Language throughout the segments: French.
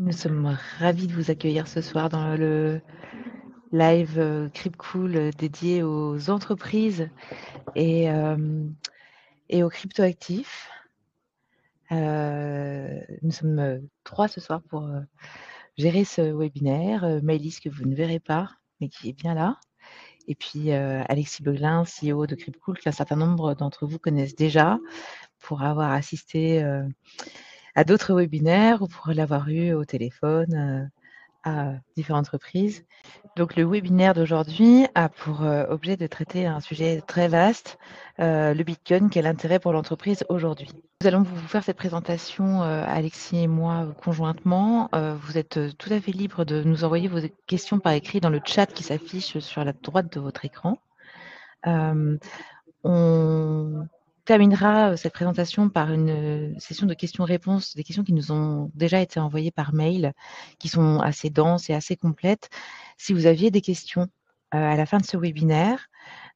Nous sommes ravis de vous accueillir ce soir dans le live CryptCool dédié aux entreprises et, et aux cryptoactifs. Nous sommes 3 ce soir pour gérer ce webinaire. Maëlys, que vous ne verrez pas, mais qui est bien là. Et puis Alexis Beuglin, CEO de CryptCool, qu'un certain nombre d'entre vous connaissent déjà pour avoir assisté à d'autres webinaires ou pour l'avoir eu au téléphone à différentes reprises. Donc le webinaire d'aujourd'hui a pour objet de traiter un sujet très vaste, le Bitcoin, quel intérêt pour l'entreprise aujourd'hui. Nous allons vous faire cette présentation, Alexis et moi, conjointement. Vous êtes tout à fait libre de nous envoyer vos questions par écrit dans le chat qui s'affiche sur la droite de votre écran. On terminera cette présentation par une session de questions-réponses, des questions qui nous ont déjà été envoyées par mail, qui sont assez denses et assez complètes. Si vous aviez des questions à la fin de ce webinaire,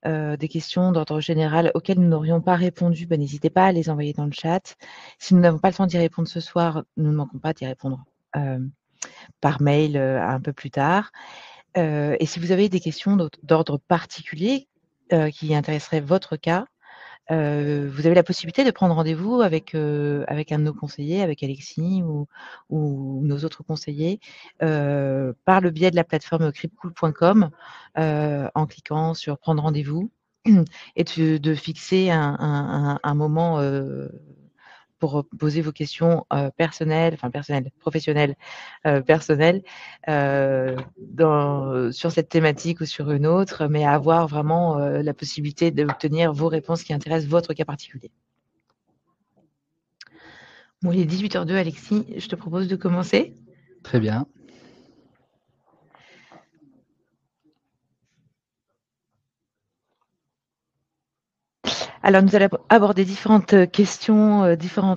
des questions d'ordre général auxquelles nous n'aurions pas répondu, n'hésitez pas à les envoyer dans le chat. Si nous n'avons pas le temps d'y répondre ce soir, nous ne manquons pas d'y répondre par mail un peu plus tard. Et si vous avez des questions d'ordre particulier qui intéresseraient votre cas, vous avez la possibilité de prendre rendez-vous avec un de nos conseillers, avec Alexis ou nos autres conseillers, par le biais de la plateforme cryptcool.com, en cliquant sur prendre rendez-vous et de fixer un moment pour poser vos questions personnelles, professionnelles, personnelles, sur cette thématique ou sur une autre, mais avoir vraiment la possibilité d'obtenir vos réponses qui intéressent votre cas particulier. Bon, il est 18h02, Alexis, je te propose de commencer. Très bien. Alors, nous allons aborder différentes questions, différents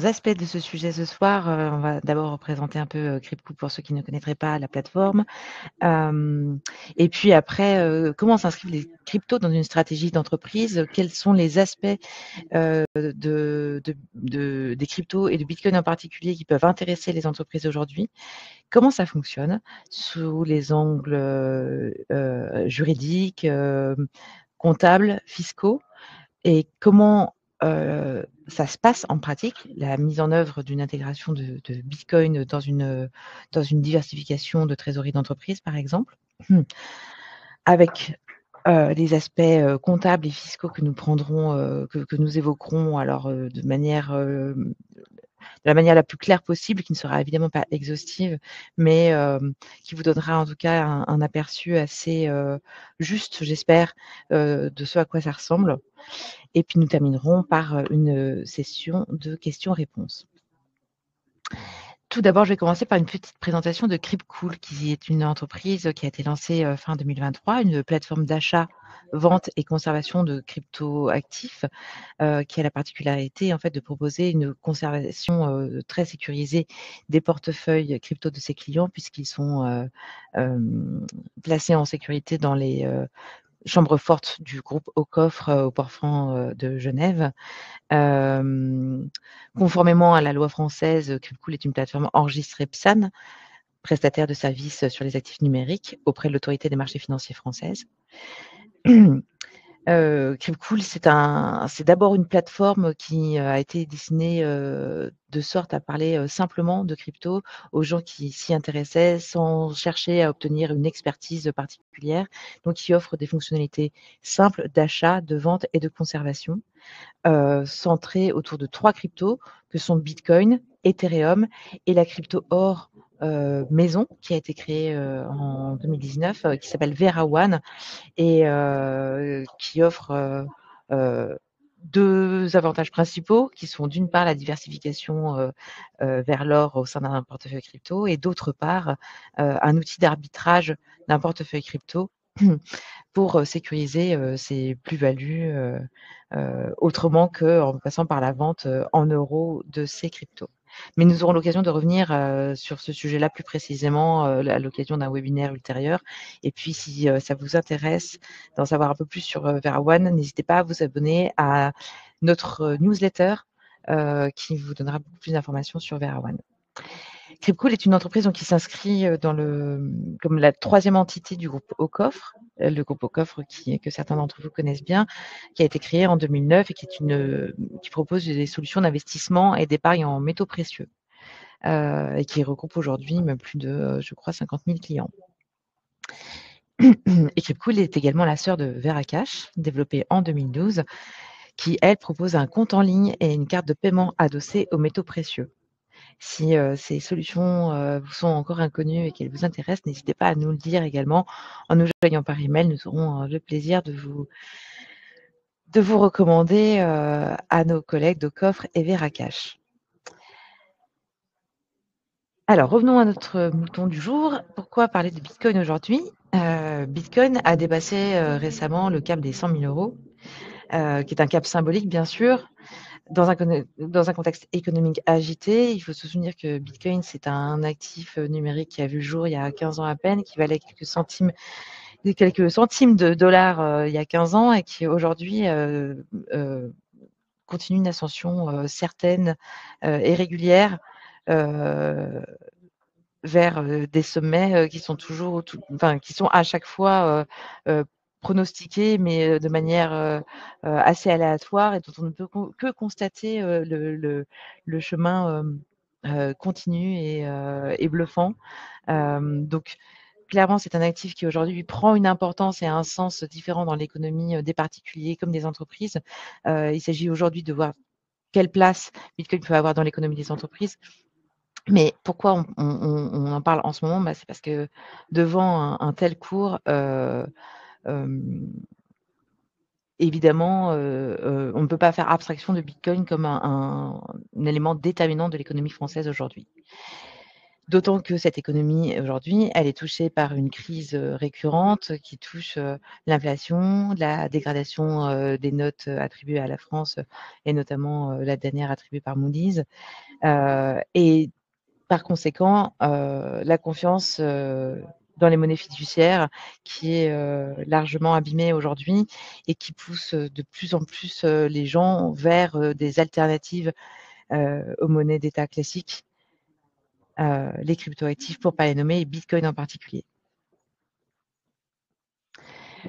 aspects de ce sujet ce soir. On va d'abord présenter un peu CryptCool pour ceux qui ne connaîtraient pas la plateforme. Et puis après, comment s'inscrivent les cryptos dans une stratégie d'entreprise? Quels sont les aspects des cryptos et de Bitcoin en particulier qui peuvent intéresser les entreprises aujourd'hui? Comment ça fonctionne sous les angles juridiques, comptables, fiscaux? Et comment ça se passe en pratique, la mise en œuvre d'une intégration de Bitcoin dans une diversification de trésorerie d'entreprise, par exemple, avec les aspects comptables et fiscaux que nous prendrons, que nous évoquerons alors de la manière la plus claire possible, qui ne sera évidemment pas exhaustive, mais qui vous donnera en tout cas un aperçu assez juste, j'espère, de ce à quoi ça ressemble. Et puis nous terminerons par une session de questions-réponses. Tout d'abord, je vais commencer par une petite présentation de CryptCool, qui est une entreprise qui a été lancée fin 2023, une plateforme d'achat, vente et conservation de crypto-actifs, qui a la particularité en fait de proposer une conservation très sécurisée des portefeuilles crypto de ses clients, puisqu'ils sont placés en sécurité dans les chambre forte du groupe Au Coffre au port franc de Genève. Conformément à la loi française, CryptCool est une plateforme enregistrée PSAN, prestataire de services sur les actifs numériques auprès de l'autorité des marchés financiers française. CryptCool, c'est d'abord une plateforme qui a été dessinée de sorte à parler simplement de crypto aux gens qui s'y intéressaient sans chercher à obtenir une expertise particulière. Donc, qui offre des fonctionnalités simples d'achat, de vente et de conservation, centrées autour de 3 cryptos que sont Bitcoin, Ethereum et la crypto or maison qui a été créée en 2019, qui s'appelle VeraOne et qui offre 2 avantages principaux qui sont d'une part la diversification vers l'or au sein d'un portefeuille crypto et d'autre part un outil d'arbitrage d'un portefeuille crypto pour sécuriser ses plus-values autrement qu'en passant par la vente en euros de ces cryptos. Mais nous aurons l'occasion de revenir sur ce sujet-là plus précisément à l'occasion d'un webinaire ultérieur. Et puis, si ça vous intéresse d'en savoir un peu plus sur VeraOne, n'hésitez pas à vous abonner à notre newsletter qui vous donnera beaucoup plus d'informations sur VeraOne. Cryptcool est une entreprise donc qui s'inscrit, comme la 3e entité du groupe Aucoffre, le groupe Aucoffre que certains d'entre vous connaissent bien, qui a été créé en 2009 et qui propose des solutions d'investissement et d'épargne en métaux précieux, et qui regroupe aujourd'hui même plus de, je crois 50 000 clients. Et Cryptcool est également la sœur de Veracash, développée en 2012, qui elle propose un compte en ligne et une carte de paiement adossée aux métaux précieux. Si ces solutions vous sont encore inconnues et qu'elles vous intéressent, n'hésitez pas à nous le dire également en nous joignant par email. Nous aurons le plaisir de vous recommander à nos collègues d'Aucoffre et Veracash. Alors, revenons à notre mouton du jour. Pourquoi parler de Bitcoin aujourd'hui? Bitcoin a dépassé récemment le cap des 100 000 €, qui est un cap symbolique bien sûr. Dans un contexte économique agité, il faut se souvenir que Bitcoin, c'est un actif numérique qui a vu le jour il y a 15 ans à peine, qui valait quelques centimes de dollars il y a 15 ans et qui aujourd'hui continue une ascension certaine et régulière vers des sommets qui sont qui sont à chaque fois pronostiqués, mais de manière assez aléatoire et dont on ne peut que constater le chemin continu et bluffant. Donc clairement, c'est un actif qui aujourd'hui prend une importance et un sens différent dans l'économie des particuliers comme des entreprises. Il s'agit aujourd'hui de voir quelle place Bitcoin peut avoir dans l'économie des entreprises. Mais pourquoi on en parle en ce moment? C'est parce que devant un tel cours, évidemment, on ne peut pas faire abstraction de Bitcoin comme un élément déterminant de l'économie française aujourd'hui. D'autant que cette économie aujourd'hui, elle est touchée par une crise récurrente qui touche l'inflation, la dégradation des notes attribuées à la France et notamment la dernière attribuée par Moody's. Et par conséquent, la confiance dans les monnaies fiduciaires qui est largement abîmée aujourd'hui et qui pousse de plus en plus les gens vers des alternatives aux monnaies d'État classiques, les cryptoactifs pour ne pas les nommer et Bitcoin en particulier.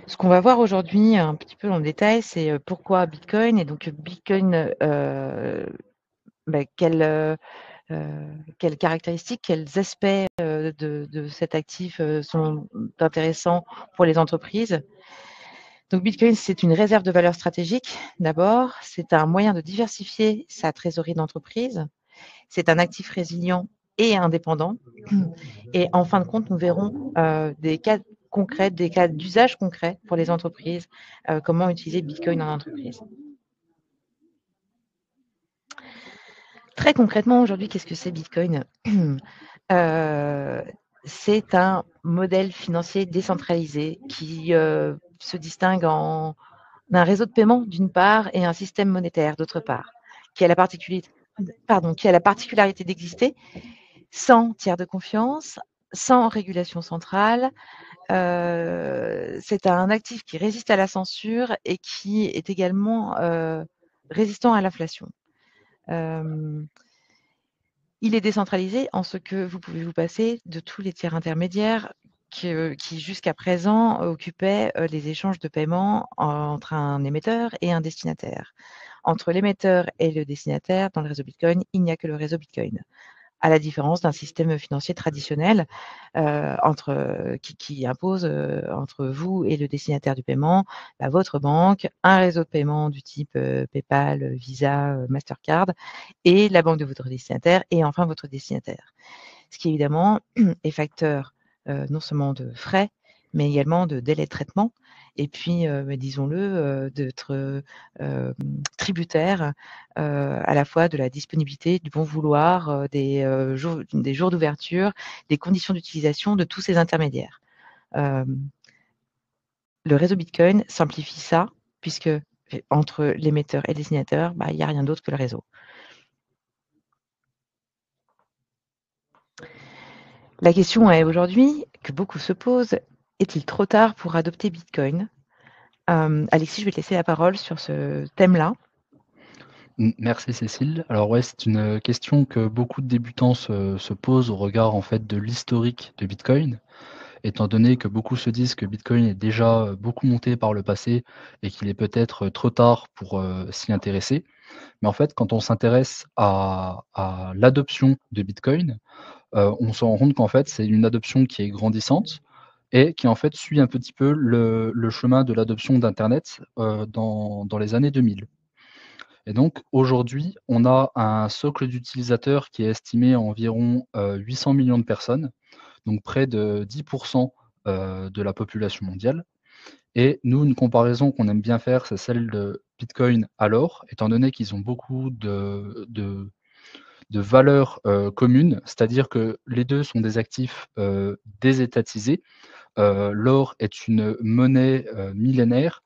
Ce qu'on va voir aujourd'hui un petit peu dans le détail, c'est pourquoi Bitcoin et donc Bitcoin, quelles caractéristiques, quels aspects de cet actif sont intéressants pour les entreprises. Donc Bitcoin, c'est une réserve de valeur stratégique d'abord, c'est un moyen de diversifier sa trésorerie d'entreprise, c'est un actif résilient et indépendant. Et en fin de compte, nous verrons des cas concrets, des cas d'usage concret pour les entreprises, comment utiliser Bitcoin en entreprise. Très concrètement, aujourd'hui, qu'est-ce que c'est Bitcoin? C'est un modèle financier décentralisé qui se distingue d'un réseau de paiement d'une part et un système monétaire d'autre part, qui a la particularité d'exister sans tiers de confiance, sans régulation centrale. C'est un actif qui résiste à la censure et qui est également résistant à l'inflation. Il est décentralisé en ce que vous pouvez vous passer de tous les tiers intermédiaires qui jusqu'à présent occupaient les échanges de paiement entre un émetteur et un destinataire. Entre l'émetteur et le destinataire, dans le réseau Bitcoin, il n'y a que le réseau Bitcoin. À la différence d'un système financier traditionnel qui impose entre vous et le destinataire du paiement, votre banque, un réseau de paiement du type PayPal, Visa, Mastercard, et la banque de votre destinataire, et enfin votre destinataire. Ce qui évidemment est facteur non seulement de frais, mais également de délai de traitement, et puis, disons-le, d'être tributaire à la fois de la disponibilité, du bon vouloir, des jours d'ouverture, des conditions d'utilisation de tous ces intermédiaires. Le réseau Bitcoin simplifie ça, puisque entre l'émetteur et le destinataire, il n'y a rien d'autre que le réseau. La question est aujourd'hui, que beaucoup se posent, est-il trop tard pour adopter Bitcoin? Alexis, je vais te laisser la parole sur ce thème-là. Merci Cécile. Alors ouais, c'est une question que beaucoup de débutants se posent au regard en fait de l'historique de Bitcoin, étant donné que beaucoup se disent que Bitcoin est déjà, beaucoup monté par le passé et qu'il est peut-être, trop tard pour, s'y intéresser. Mais en fait, quand on s'intéresse à l'adoption de Bitcoin, on se rend compte qu'en fait, c'est une adoption qui est grandissante et qui en fait suit un petit peu le chemin de l'adoption d'internet, dans les années 2000. Et donc aujourd'hui, on a un socle d'utilisateurs qui est estimé à environ, 800 millions de personnes, donc près de 10 de la population mondiale. Et nous, une comparaison qu'on aime bien faire, c'est celle de Bitcoin à l'or, étant donné qu'ils ont beaucoup de valeurs, communes. C'est-à-dire que les 2 sont des actifs, désétatisés. L'or est une monnaie, millénaire,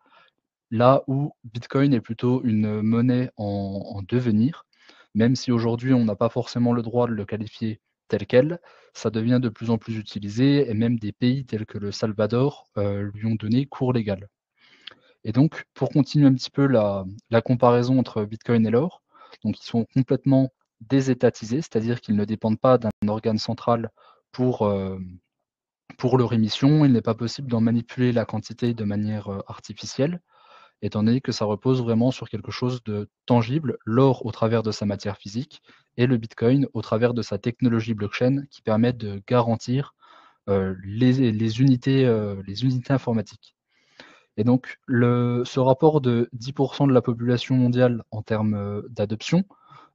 là où Bitcoin est plutôt une monnaie en devenir. Même si aujourd'hui on n'a pas forcément le droit de le qualifier tel quel, ça devient de plus en plus utilisé et même des pays tels que le Salvador, lui ont donné cours légal. Et donc pour continuer un petit peu la comparaison entre Bitcoin et l'or, donc ils sont complètement désétatisés, c'est-à-dire qu'ils ne dépendent pas d'un organe central pour, pour leur émission. Il n'est pas possible d'en manipuler la quantité de manière, artificielle, étant donné que ça repose vraiment sur quelque chose de tangible, l'or au travers de sa matière physique et le Bitcoin au travers de sa technologie blockchain qui permet de garantir, les unités informatiques. Et donc ce rapport de 10 de la population mondiale en termes, d'adoption,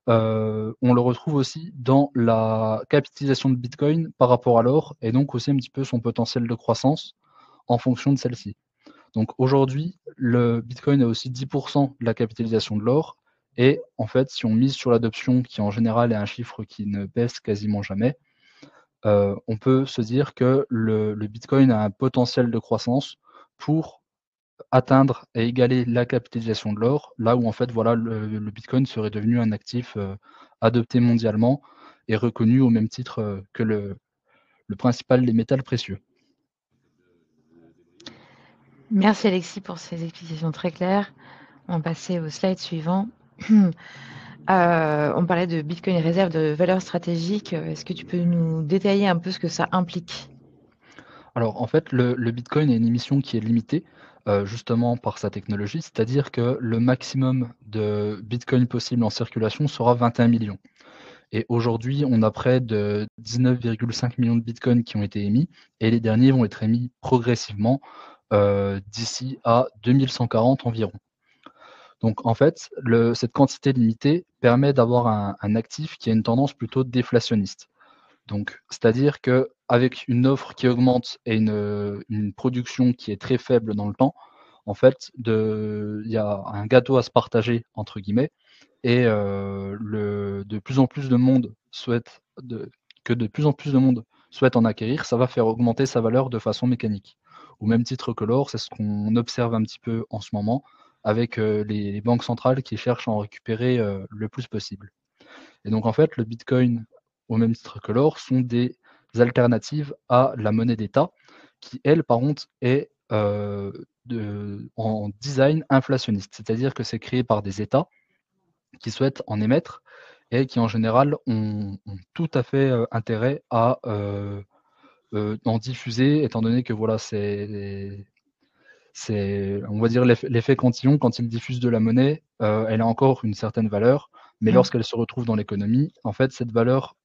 on le retrouve aussi dans la capitalisation de Bitcoin par rapport à l'or et donc aussi un petit peu son potentiel de croissance en fonction de celle-ci. Donc aujourd'hui, le Bitcoin a aussi 10 de la capitalisation de l'or et en fait, si on mise sur l'adoption qui en général est un chiffre qui ne baisse quasiment jamais, on peut se dire que le Bitcoin a un potentiel de croissance pour atteindre et égaler la capitalisation de l'or, là où en fait, voilà, le Bitcoin serait devenu un actif, adopté mondialement et reconnu au même titre, que le principal des métals précieux. Merci Alexis pour ces explications très claires. On va passer au slide suivant. On parlait de Bitcoin réserve de valeur stratégique. Est-ce que tu peux nous détailler un peu ce que ça implique? Alors en fait, le Bitcoin est une émission qui est limitée, justement par sa technologie, c'est-à-dire que le maximum de Bitcoin possible en circulation sera 21 millions. Et aujourd'hui, on a près de 19,5 millions de bitcoins qui ont été émis et les derniers vont être émis progressivement, d'ici à 2140 environ. Donc en fait, cette quantité limitée permet d'avoir un actif qui a une tendance plutôt déflationniste. Donc c'est-à-dire qu'avec une offre qui augmente et une production qui est très faible dans le temps, en fait, il y a un «gâteau à se partager» entre guillemets et de plus en plus de monde de plus en plus de monde souhaite en acquérir, ça va faire augmenter sa valeur de façon mécanique. Au même titre que l'or, c'est ce qu'on observe un petit peu en ce moment avec, les banques centrales qui cherchent à en récupérer, le plus possible. Et donc en fait, le bitcoin, au même titre que l'or, sont des alternatives à la monnaie d'État qui, elle, par contre, est, en design inflationniste. C'est-à-dire que c'est créé par des États qui souhaitent en émettre et qui en général ont tout à fait, intérêt à, en diffuser étant donné que voilà, c'est on va dire l'effet cantillon quand il diffuse de la monnaie, elle a encore une certaine valeur, mais Mmh. lorsqu'elle se retrouve dans l'économie, en fait, cette valeur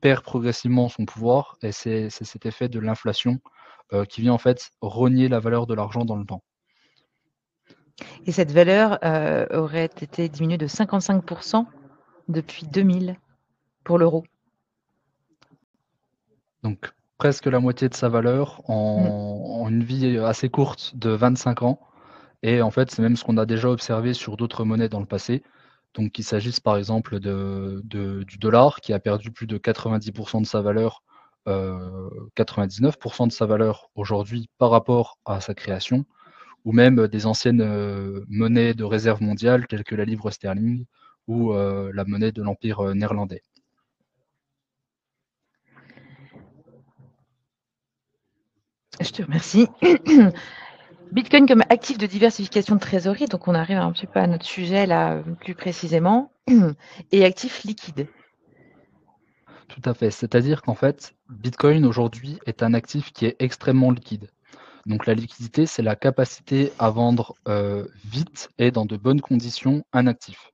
perd progressivement son pouvoir et c'est cet effet de l'inflation, qui vient en fait rogner la valeur de l'argent dans le temps. Et cette valeur, aurait été diminuée de 55 depuis 2000 pour l'euro. Donc presque la moitié de sa valeur Mmh. en une vie assez courte de 25 ans. Et en fait, c'est même ce qu'on a déjà observé sur d'autres monnaies dans le passé. Donc qu'il s'agisse par exemple du dollar qui a perdu plus de 90 de sa valeur, 99 de sa valeur aujourd'hui par rapport à sa création, ou même des anciennes, monnaies de réserve mondiale telles que la livre sterling ou, la monnaie de l'empire, néerlandais. Je te remercie. Bitcoin comme actif de diversification de trésorerie, donc on arrive un petit peu à notre sujet là, plus précisément, et actif liquide. Tout à fait. C'est-à-dire qu'en fait, Bitcoin aujourd'hui est un actif qui est extrêmement liquide. Donc la liquidité, c'est la capacité à vendre, vite et dans de bonnes conditions un actif.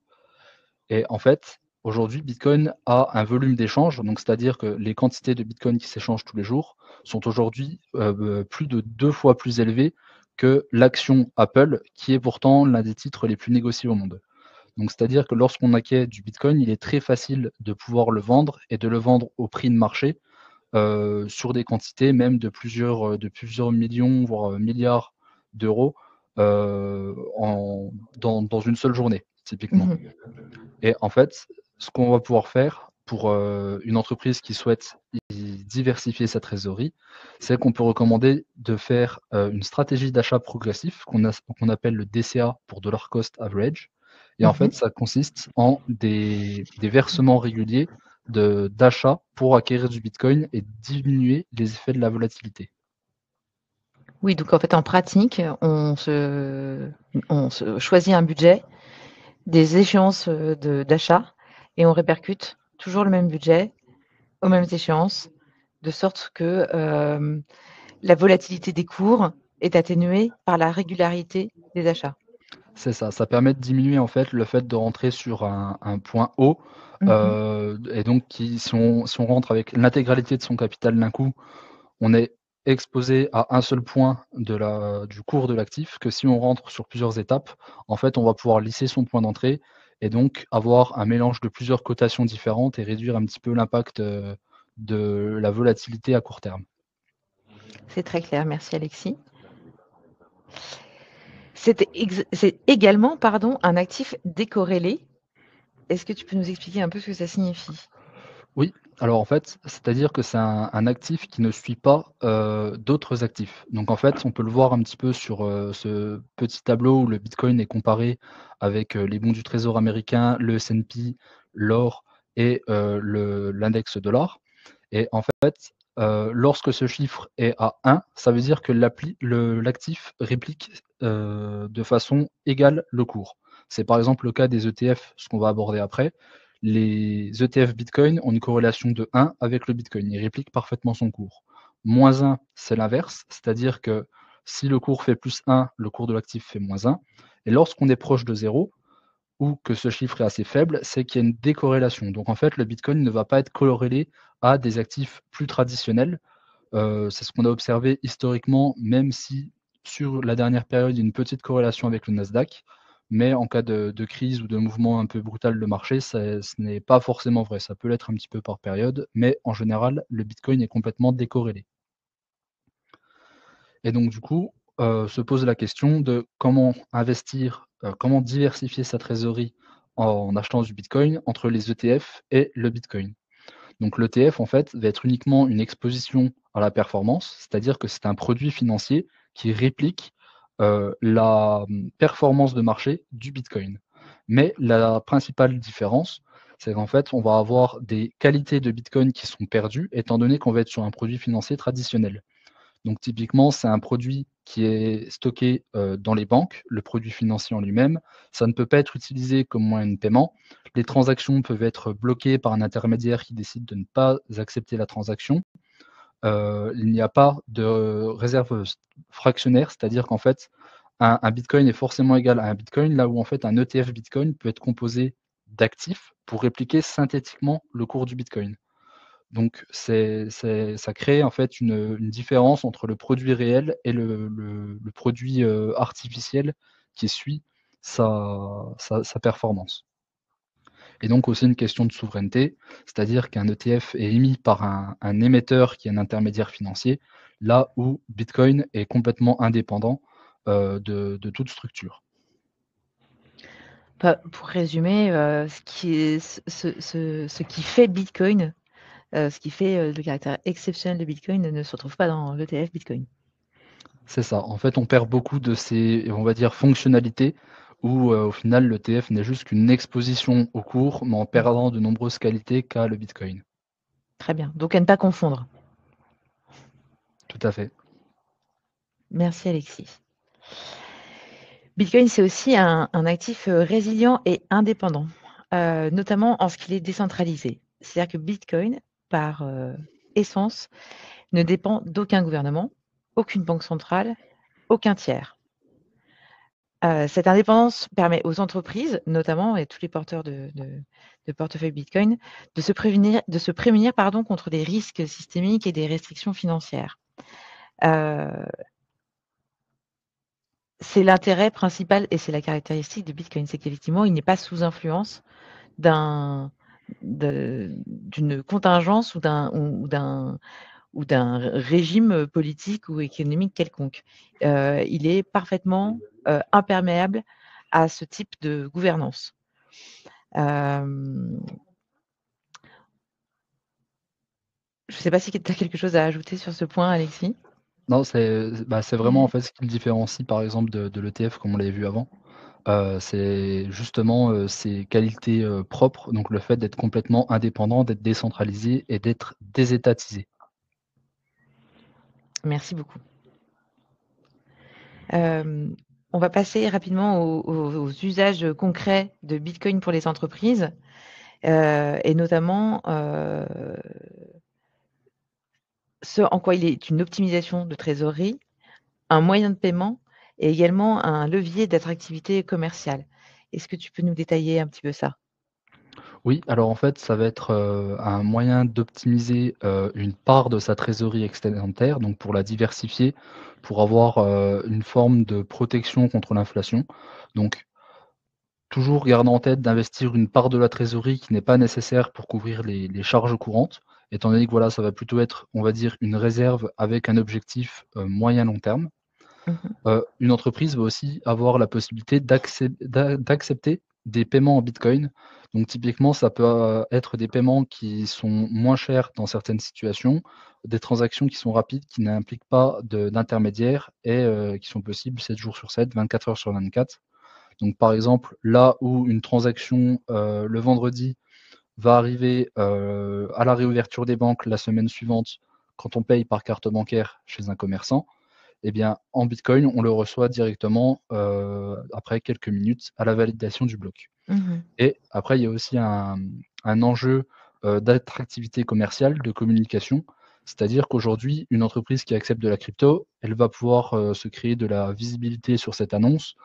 Et en fait, aujourd'hui, Bitcoin a un volume d'échange, donc c'est-à-dire que les quantités de Bitcoin qui s'échangent tous les jours sont aujourd'hui, plus de 2 fois plus élevées que l'action Apple, qui est pourtant l'un des titres les plus négociés au monde. Donc c'est-à-dire que lorsqu'on acquiert du Bitcoin, il est très facile de pouvoir le vendre et de le vendre au prix de marché, sur des quantités même de plusieurs millions, voire, milliards d'euros, en dans une seule journée, typiquement. Mmh. Et en fait, ce qu'on va pouvoir faire pour, une entreprise qui souhaite diversifier sa trésorerie, c'est qu'on peut recommander de faire, une stratégie d'achat progressif qu'on appelle le DCA pour Dollar Cost Average. Et en Mmh. fait, ça consiste en des versements réguliers d'achat pour acquérir du bitcoin et diminuer les effets de la volatilité. Oui, donc en fait, en pratique, on se choisit un budget, des échéances, d'achat et on répercute toujours le même budget aux mêmes échéances, de sorte que, la volatilité des cours est atténuée par la régularité des achats. C'est ça, ça permet de diminuer en fait le fait de rentrer sur un point haut, Mmh. et donc qui si on rentre avec l'intégralité de son capital d'un coup, on est exposé à un seul point du cours de l'actif, que si on rentre sur plusieurs étapes, en fait, on va pouvoir lisser son point d'entrée et donc avoir un mélange de plusieurs cotations différentes et réduire un petit peu l'impact, de la volatilité à court terme. C'est très clair, merci Alexis. C'est également, pardon, un actif décorrélé. Est-ce que tu peux nous expliquer un peu ce que ça signifie? Oui, alors en fait, c'est-à-dire que c'est un actif qui ne suit pas, d'autres actifs. Donc en fait, on peut le voir un petit peu sur, ce petit tableau où le bitcoin est comparé avec, les bons du trésor américain, le S&P, l'or et le l'index dollar. Et en fait, lorsque ce chiffre est à 1, ça veut dire que l'actif réplique, de façon égale le cours. C'est par exemple le cas des ETF, ce qu'on va aborder après. Les ETF Bitcoin ont une corrélation de 1 avec le Bitcoin. Ils répliquent parfaitement son cours. -1, c'est l'inverse, c'est-à-dire que si le cours fait +1, le cours de l'actif fait -1. Et lorsqu'on est proche de 0 ou que ce chiffre est assez faible, c'est qu'il y a une décorrélation. Donc en fait, le Bitcoin ne va pas être corrélé à des actifs plus traditionnels. C'est ce qu'on a observé historiquement, même si sur la dernière période, il y a une petite corrélation avec le Nasdaq. Mais en cas de crise ou de mouvement un peu brutal de marché, ce n'est pas forcément vrai. Ça peut l'être un petit peu par période, mais en général, le Bitcoin est complètement décorrélé. Et donc du coup, se pose la question de comment investir, comment diversifier sa trésorerie en achetant du Bitcoin entre les ETF et le Bitcoin. Donc l'ETF, en fait, va être uniquement une exposition à la performance, c'est-à-dire que c'est un produit financier qui réplique, la, performance de marché du Bitcoin. Mais la principale différence, c'est qu'en fait, on va avoir des qualités de Bitcoin qui sont perdues, étant donné qu'on va être sur un produit financier traditionnel. Donc typiquement, c'est un produit qui est stocké, dans les banques, le produit financier en lui-même. Ça ne peut pas être utilisé comme moyen de paiement. Les transactions peuvent être bloquées par un intermédiaire qui décide de ne pas accepter la transaction. Il n'y a pas de réserve fractionnaire, c'est-à-dire qu'en fait, un bitcoin est forcément égal à un bitcoin, là où en fait un ETF bitcoin peut être composé d'actifs pour répliquer synthétiquement le cours du bitcoin. Donc ça crée en fait une différence entre le produit réel et le produit, artificiel qui suit sa performance. Et donc aussi une question de souveraineté, c'est-à-dire qu'un ETF est émis par un émetteur qui est un intermédiaire financier, là où Bitcoin est complètement indépendant, de toute structure. Bah, pour résumer, ce qui fait Bitcoin, ce qui fait, le caractère exceptionnel de Bitcoin ne se retrouve pas dans l'ETF Bitcoin. C'est ça. En fait, on perd beaucoup de ces, on va dire, fonctionnalités où, au final, l'ETF n'est juste qu'une exposition au cours, mais en Mmh. perdant de nombreuses qualités qu'a le Bitcoin. Très bien, donc à ne pas confondre. Tout à fait. Merci Alexis. Bitcoin, c'est aussi un actif, résilient et indépendant, notamment en ce qu'il est décentralisé. C'est-à-dire que Bitcoin, par, essence, ne dépend d'aucun gouvernement, aucune banque centrale, aucun tiers. Cette indépendance permet aux entreprises, notamment et tous les porteurs de portefeuille Bitcoin, de se prémunir pardon, contre des risques systémiques et des restrictions financières. Heu, c'est l'intérêt principal et c'est la caractéristique de Bitcoin, c'est qu'effectivement, il n'est pas sous influence d'un d'une contingence ou d'un régime politique ou économique quelconque. Il est parfaitement, imperméable à ce type de gouvernance. Hem, je ne sais pas si tu as quelque chose à ajouter sur ce point, Alexis? Non, c'est vraiment en fait ce qui le différencie par exemple de l'ETF comme on l'avait vu avant. C'est justement, ses qualités, propres, donc le fait d'être complètement indépendant, d'être décentralisé et d'être désétatisé. Merci beaucoup. Hem, on va passer rapidement aux usages concrets de Bitcoin pour les entreprises, et notamment, ce en quoi il est une optimisation de trésorerie, un moyen de paiement et également un levier d'attractivité commerciale. Est-ce que tu peux nous détailler un petit peu ça? Oui, alors en fait, ça va être, un moyen d'optimiser, une part de sa trésorerie excédentaire, donc pour la diversifier, pour avoir, une forme de protection contre l'inflation. Donc toujours garder en tête d'investir une part de la trésorerie qui n'est pas nécessaire pour couvrir les charges courantes, étant donné que voilà, ça va plutôt être, on va dire, une réserve avec un objectif, moyen long terme. Mmh. Une entreprise va aussi avoir la possibilité d'accepter des paiements en bitcoin. Donc typiquement, ça peut, être des paiements qui sont moins chers dans certaines situations, des transactions qui sont rapides, qui n'impliquent pas d'intermédiaire et qui sont possibles 7 jours sur 7, 24 heures sur 24. Donc par exemple, là où une transaction, le vendredi va arriver, à la réouverture des banques la semaine suivante, quand on paye par carte bancaire chez un commerçant, eh bien, en bitcoin, on le reçoit directement, après quelques minutes à la validation du bloc. Mmh. Et après, il y a aussi un enjeu, d'attractivité commerciale, de communication. C'est-à-dire qu'aujourd'hui, une entreprise qui accepte de la crypto, elle va pouvoir, se créer de la visibilité sur cette annonce,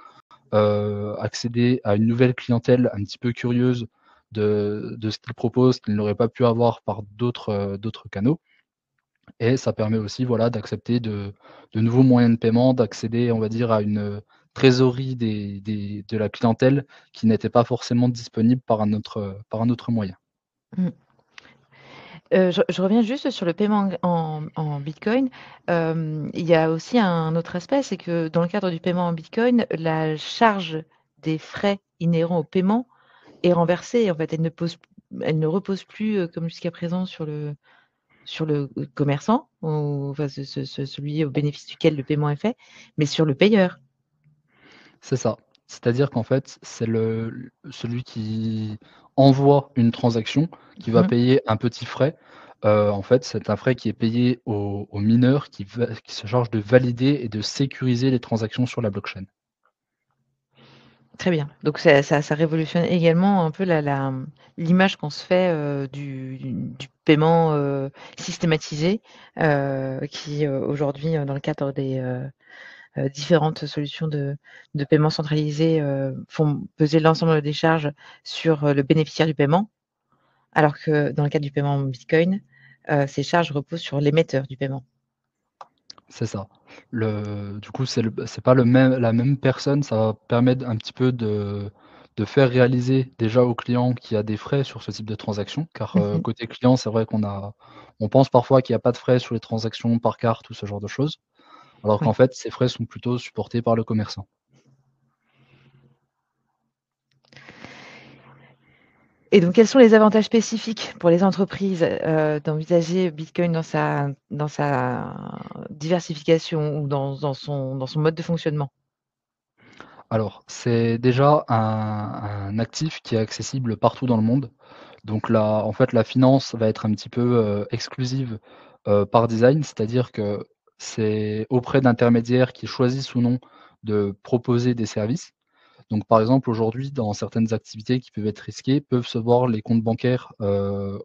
accéder à une nouvelle clientèle un petit peu curieuse de ce qu'il propose, qu'il n'aurait pas pu avoir par d'autres canaux. Et ça permet aussi, voilà, d'accepter de nouveaux moyens de paiement, d'accéder, on va dire, à une, trésorerie de la clientèle qui n'était pas forcément disponible par un autre moyen. Mmh. Je reviens juste sur le paiement en bitcoin. Il y a aussi un autre aspect, c'est que dans le cadre du paiement en bitcoin, la charge des frais inhérents au paiement est renversée. En fait, elle ne repose plus, comme jusqu'à présent sur le commerçant ou enfin celui au bénéfice duquel le paiement est fait, mais sur le payeur. C'est ça. C'est-à-dire qu'en fait, c'est celui qui envoie une transaction qui va Mmh. payer un petit frais. En fait, c'est un frais qui est payé au mineur qui se charge de valider et de sécuriser les transactions sur la blockchain. Très bien. Donc ça révolutionne également un peu l'image qu'on se fait, du paiement, systématisé, qui, aujourd'hui, dans le cadre des, différentes solutions de paiement centralisé, font peser l'ensemble des charges sur, le bénéficiaire du paiement. Alors que dans le cadre du paiement en bitcoin, ces charges reposent sur l'émetteur du paiement. C'est ça. Du coup, c'est pas le même la même personne, ça va permettre un petit peu de faire réaliser déjà au client qu'il y a des frais sur ce type de transaction, car, Mmh. côté client, c'est vrai on pense parfois qu'il y a pas de frais sur les transactions par carte ou ce genre de choses, alors qu'en Oui. fait, ces frais sont plutôt supportés par le commerçant. Et donc quels sont les avantages spécifiques pour les entreprises, d'envisager Bitcoin dans sa diversification ou dans son mode de fonctionnement? Alors, c'est déjà un actif qui est accessible partout dans le monde. Donc là, en fait, la finance va être un petit peu, exclusive, par design, c'est-à-dire que c'est auprès d'intermédiaires qui choisissent ou non de proposer des services. Donc par exemple, aujourd'hui, dans certaines activités qui peuvent être risquées, peuvent se voir les comptes bancaires,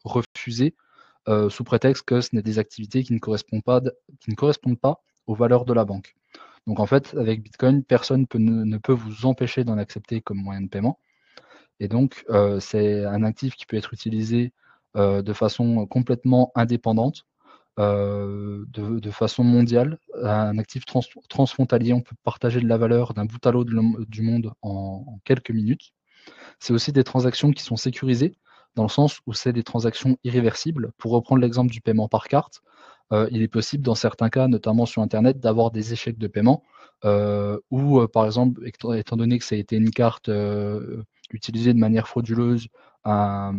refusés, sous prétexte que ce n'est des activités qui ne correspondent pas aux valeurs de la banque. Donc en fait, avec Bitcoin, personne ne peut vous empêcher d'en accepter comme moyen de paiement et donc c'est un actif qui peut être utilisé, de façon complètement indépendante, de façon mondiale, un actif transfrontalier. On peut partager de la valeur d'un bout à l'autre du monde en quelques minutes. C'est aussi des transactions qui sont sécurisées, dans le sens où c'est des transactions irréversibles. Pour reprendre l'exemple du paiement par carte, il est possible dans certains cas, notamment sur internet, d'avoir des échecs de paiement, ou par exemple, étant donné que ça a été une carte, utilisée de manière frauduleuse, un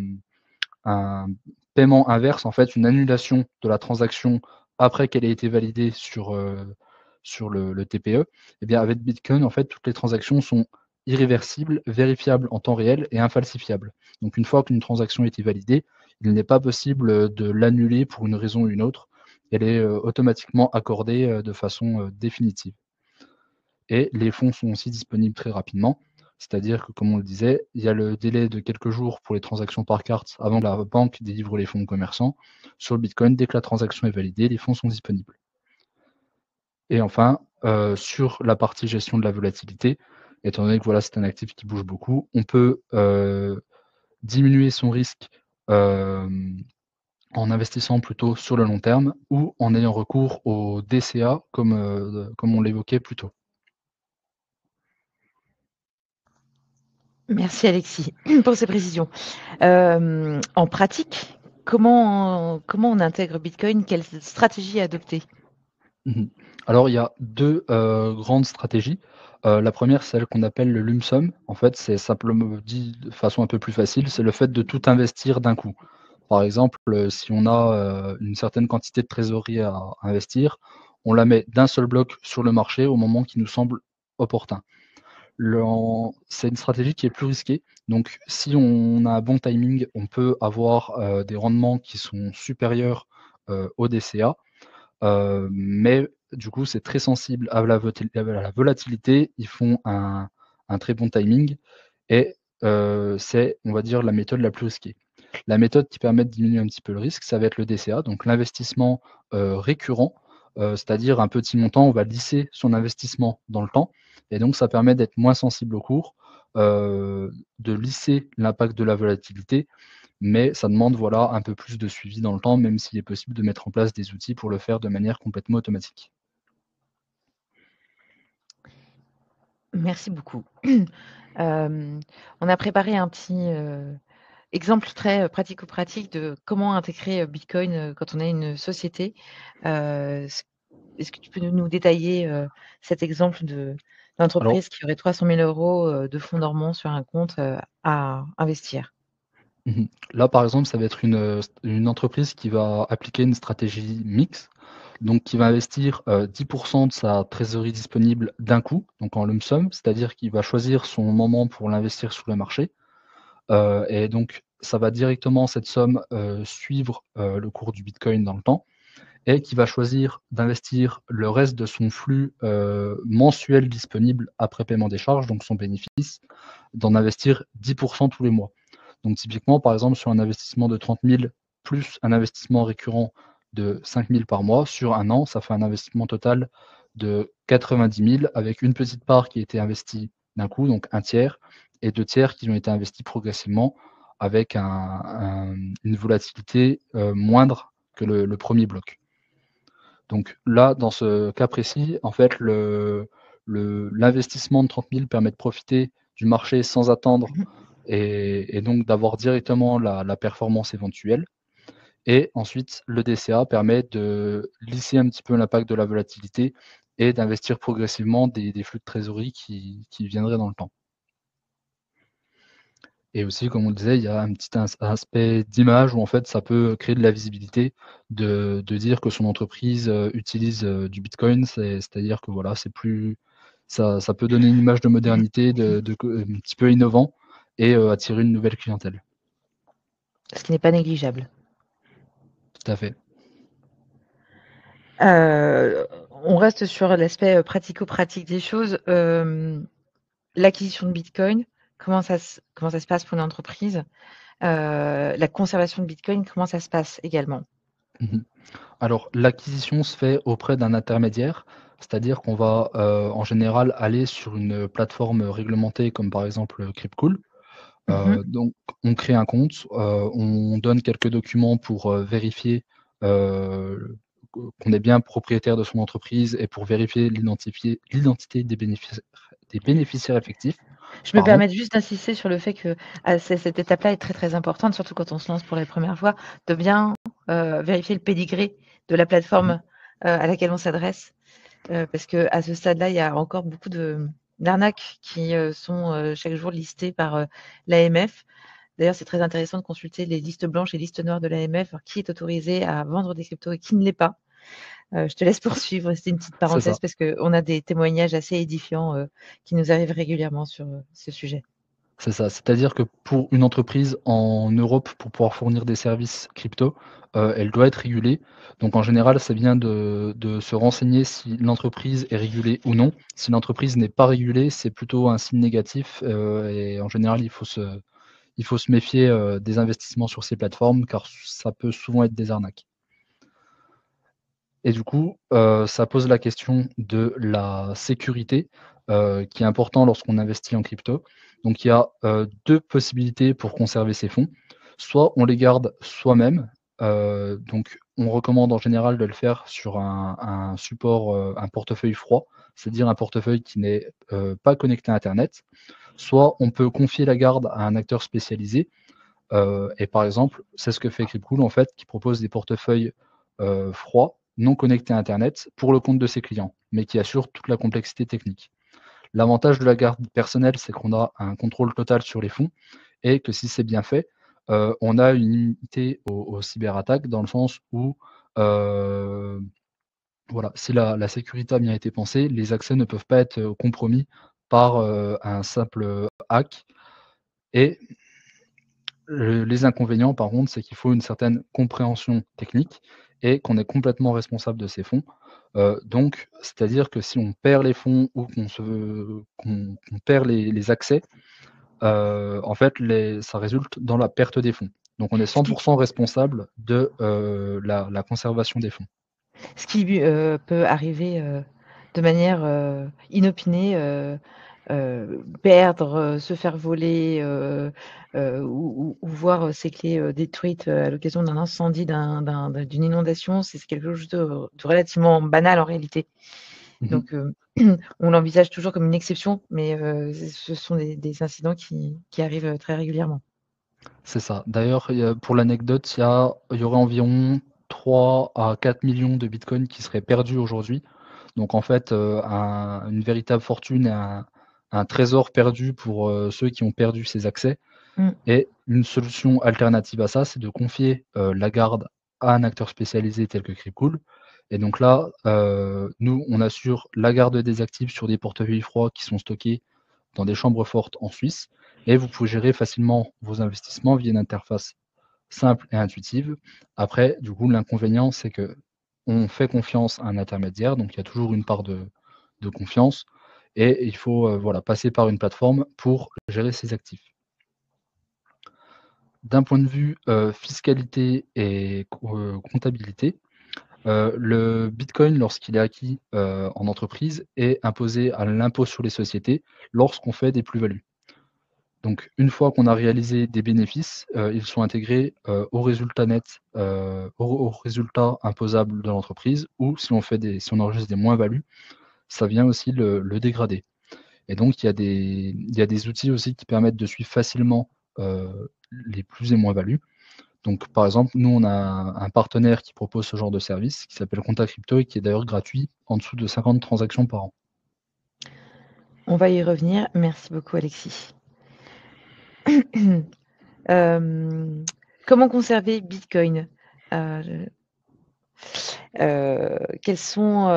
un paiement inverse, en fait, une annulation de la transaction après qu'elle ait été validée sur le TPE, et bien avec Bitcoin, en fait, toutes les transactions sont irréversibles, vérifiables en temps réel et infalsifiables. Donc une fois qu'une transaction a été validée, il n'est pas possible, de l'annuler pour une raison ou une autre. Elle est, automatiquement accordée, de façon, définitive. Et les fonds sont aussi disponibles très rapidement. C'est-à-dire que, comme on le disait, il y a le délai de quelques jours pour les transactions par carte avant que la banque délivre les fonds aux commerçants. Sur le Bitcoin, dès que la transaction est validée, les fonds sont disponibles. Et enfin, sur la partie gestion de la volatilité, étant donné que voilà, c'est un actif qui bouge beaucoup, on peut diminuer son risque en investissant plutôt sur le long terme ou en ayant recours au DCA comme on l'évoquait plus tôt. Merci Alexis pour ces précisions. En pratique, comment on intègre Bitcoin? Quelle stratégie adopter? Mmh. Alors il y a 2 grandes stratégies. La première, celle qu'on appelle le lump sum. En fait, c'est simplement dit de façon un peu plus facile, c'est le fait de tout investir d'un coup. Par exemple, si on a, une certaine quantité de trésorerie à investir, on la met d'un seul bloc sur le marché au moment qui nous semble opportun. C'est une stratégie qui est plus risquée, donc si on a un bon timing, on peut avoir, des rendements qui sont supérieurs, au DCA. Mais du coup, c'est très sensible à la volatilité. Ils font un très bon timing et c'est, on va dire, la méthode la plus risquée. La méthode qui permet de diminuer un petit peu le risque, ça va être le DCA, donc l'investissement, récurrent, c'est-à-dire un petit montant, on va lisser son investissement dans le temps et donc ça permet d'être moins sensible au cours, de lisser l'impact de la volatilité, mais ça demande, voilà, un peu plus de suivi dans le temps, même s'il est possible de mettre en place des outils pour le faire de manière complètement automatique. Merci beaucoup. On a préparé un petit, exemple très, pratico-pratique de comment intégrer, Bitcoin, quand on est une société. Ce Est-ce que tu peux nous détailler, cet exemple Alors d'entreprise qui aurait 300 000 € de fonds dormants sur un compte, à investir? mmh là, par exemple, ça va être une entreprise qui va appliquer une stratégie mixte, donc qui va investir, 10 de sa trésorerie disponible d'un coup, donc en lump sum, c'est-à-dire qu'il va choisir son moment pour l'investir sur le marché, et donc ça va directement cette somme, suivre, le cours du bitcoin dans le temps. Et qui va choisir d'investir le reste de son flux, mensuel disponible après paiement des charges, donc son bénéfice, d'en investir 10 tous les mois. Donc typiquement, par exemple, sur un investissement de 30 000 plus un investissement récurrent de 5 000 par mois, sur un an, ça fait un investissement total de 90 000 avec une petite part qui a été investie d'un coup, donc un tiers, et 2 tiers qui ont été investis progressivement avec une volatilité, moindre que le 1er bloc. Donc là, dans ce cas précis, en fait, l'investissement de 30 000 permet de profiter du marché sans attendre Mmh. et donc d'avoir directement la performance éventuelle. Et ensuite, le DCA permet de lisser un petit peu l'impact de la volatilité et d'investir progressivement des flux de trésorerie qui viendraient dans le temps. Et aussi, comme on le disait, il y a un petit aspect d'image où en fait ça peut créer de la visibilité, de dire que son entreprise, utilise, du bitcoin. C'est-à-dire que voilà, c'est plus ça peut donner une image de modernité, un petit peu innovant et attirer une nouvelle clientèle. Ce qui n'est pas négligeable. Tout à fait. Heu, On reste sur l'aspect, pratico-pratique des choses. L'acquisition de bitcoin, comment ça se passe pour une entreprise? La conservation de bitcoin, comment ça se passe également? Mmh. Alors l'acquisition se fait auprès d'un intermédiaire, c'est-à-dire qu'on va, en général aller sur une plateforme réglementée comme par exemple, Cryptcool. Mmh. Donc on crée un compte, on donne quelques documents pour, vérifier, qu'on est bien propriétaire de son entreprise et pour vérifier l'identité des bénéficiaires effectifs, Je me pardon. permets juste d'insister sur le fait que, cette étape-là est très, très importante, surtout quand on se lance pour la première fois, de bien, vérifier le pédigré de la Mmh. plateforme, à laquelle on s'adresse. Parce qu'à ce stade-là, il y a encore beaucoup d'arnaques qui, sont, chaque jour listées par, l'AMF. D'ailleurs, c'est très intéressant de consulter les listes blanches et listes noires de l'AMF, voir qui est autorisé à vendre des cryptos et qui ne l'est pas. Je te laisse poursuivre, c'était une petite C'est ça. parenthèse parce qu'on a des témoignages assez édifiants, qui nous arrivent régulièrement sur, ce sujet. C'est ça, c'est-à-dire que pour une entreprise en Europe, pour pouvoir fournir des services crypto, elle doit être régulée. Donc en général, c'est bien de se renseigner si l'entreprise est régulée ou non. Si l'entreprise n'est pas régulée, c'est plutôt un signe négatif, et en général, il faut se méfier, des investissements sur ces plateformes car ça peut souvent être des arnaques. Et du coup, ça pose la question de la sécurité, qui est important lorsqu'on investit en crypto. Donc il y a, 2 possibilités pour conserver ses fonds. Soit on les garde soi-même, donc on recommande en général de le faire sur un support, un portefeuille froid, c'est-à-dire un portefeuille qui n'est, pas connecté à internet. Soit on peut confier la garde à un acteur spécialisé, et par exemple, c'est ce que fait Cryptcool en fait, qui propose des portefeuilles, froids, non connectés à internet, pour le compte de ses clients, mais qui assurent toute la complexité technique. L'avantage de la garde personnelle, c'est qu'on a un contrôle total sur les fonds et que si c'est bien fait, on a une immunité aux cyberattaques dans le sens où, heu, voilà, si la sécurité a bien été pensée, les accès ne peuvent pas être, compromis par, un simple, hack. Et les inconvénients, par contre, c'est qu'il faut une certaine compréhension technique et qu'on est complètement responsable de ces fonds. Donc, c'est-à-dire que si on perd les fonds ou qu'on perd les accès, en fait, ça résulte dans la perte des fonds. Donc on est Ce cent qui pour 100 responsable de, la conservation des fonds. ce qui lui, peut arriver, de manière, inopinée, perdre, se faire voler, ou voir, ses clés, détruites, à l'occasion d'un incendie, d'une inondation, c'est quelque chose de relativement banal en réalité. Mmh. Donc, on l'envisage toujours comme une exception, mais, ce sont des incidents qui arrivent, très régulièrement. C'est ça. D'ailleurs, pour l'anecdote, il y aurait environ 3 à 4 millions de bitcoins qui seraient perdus aujourd'hui. Donc en fait, une véritable fortune et un trésor perdu pour, ceux qui ont perdu ces accès. Mmh. Et une solution alternative à ça, c'est de confier, la garde à un acteur spécialisé tel que Cryptcool. Et donc là, nous, on assure la garde des actifs sur des portefeuilles froids qui sont stockés dans des chambres fortes en Suisse et vous pouvez gérer facilement vos investissements via une interface simple et intuitive. Après, du coup, l'inconvénient, c'est que on fait confiance à un intermédiaire, donc il y a toujours une part de confiance et il faut, voilà, passer par une plateforme pour gérer ses actifs. D'un point de vue, fiscalité et comptabilité, le bitcoin lorsqu'il est acquis, en entreprise est imposé à l'impôt sur les sociétés lorsqu'on fait des plus-values. Donc une fois qu'on a réalisé des bénéfices, ils sont intégrés, au résultat net, au résultat imposable de l'entreprise ou si on enregistre des moins-values, ça vient aussi le dégrader. Et donc il y a des outils aussi qui permettent de suivre facilement, les plus et moins-values. Donc par exemple, nous on a un partenaire qui propose ce genre de service qui s'appelle Conta Crypto et qui est d'ailleurs gratuit en dessous de 50 transactions par an. On va y revenir. Merci beaucoup Alexis. Hem, Comment conserver Bitcoin? Je quels sont,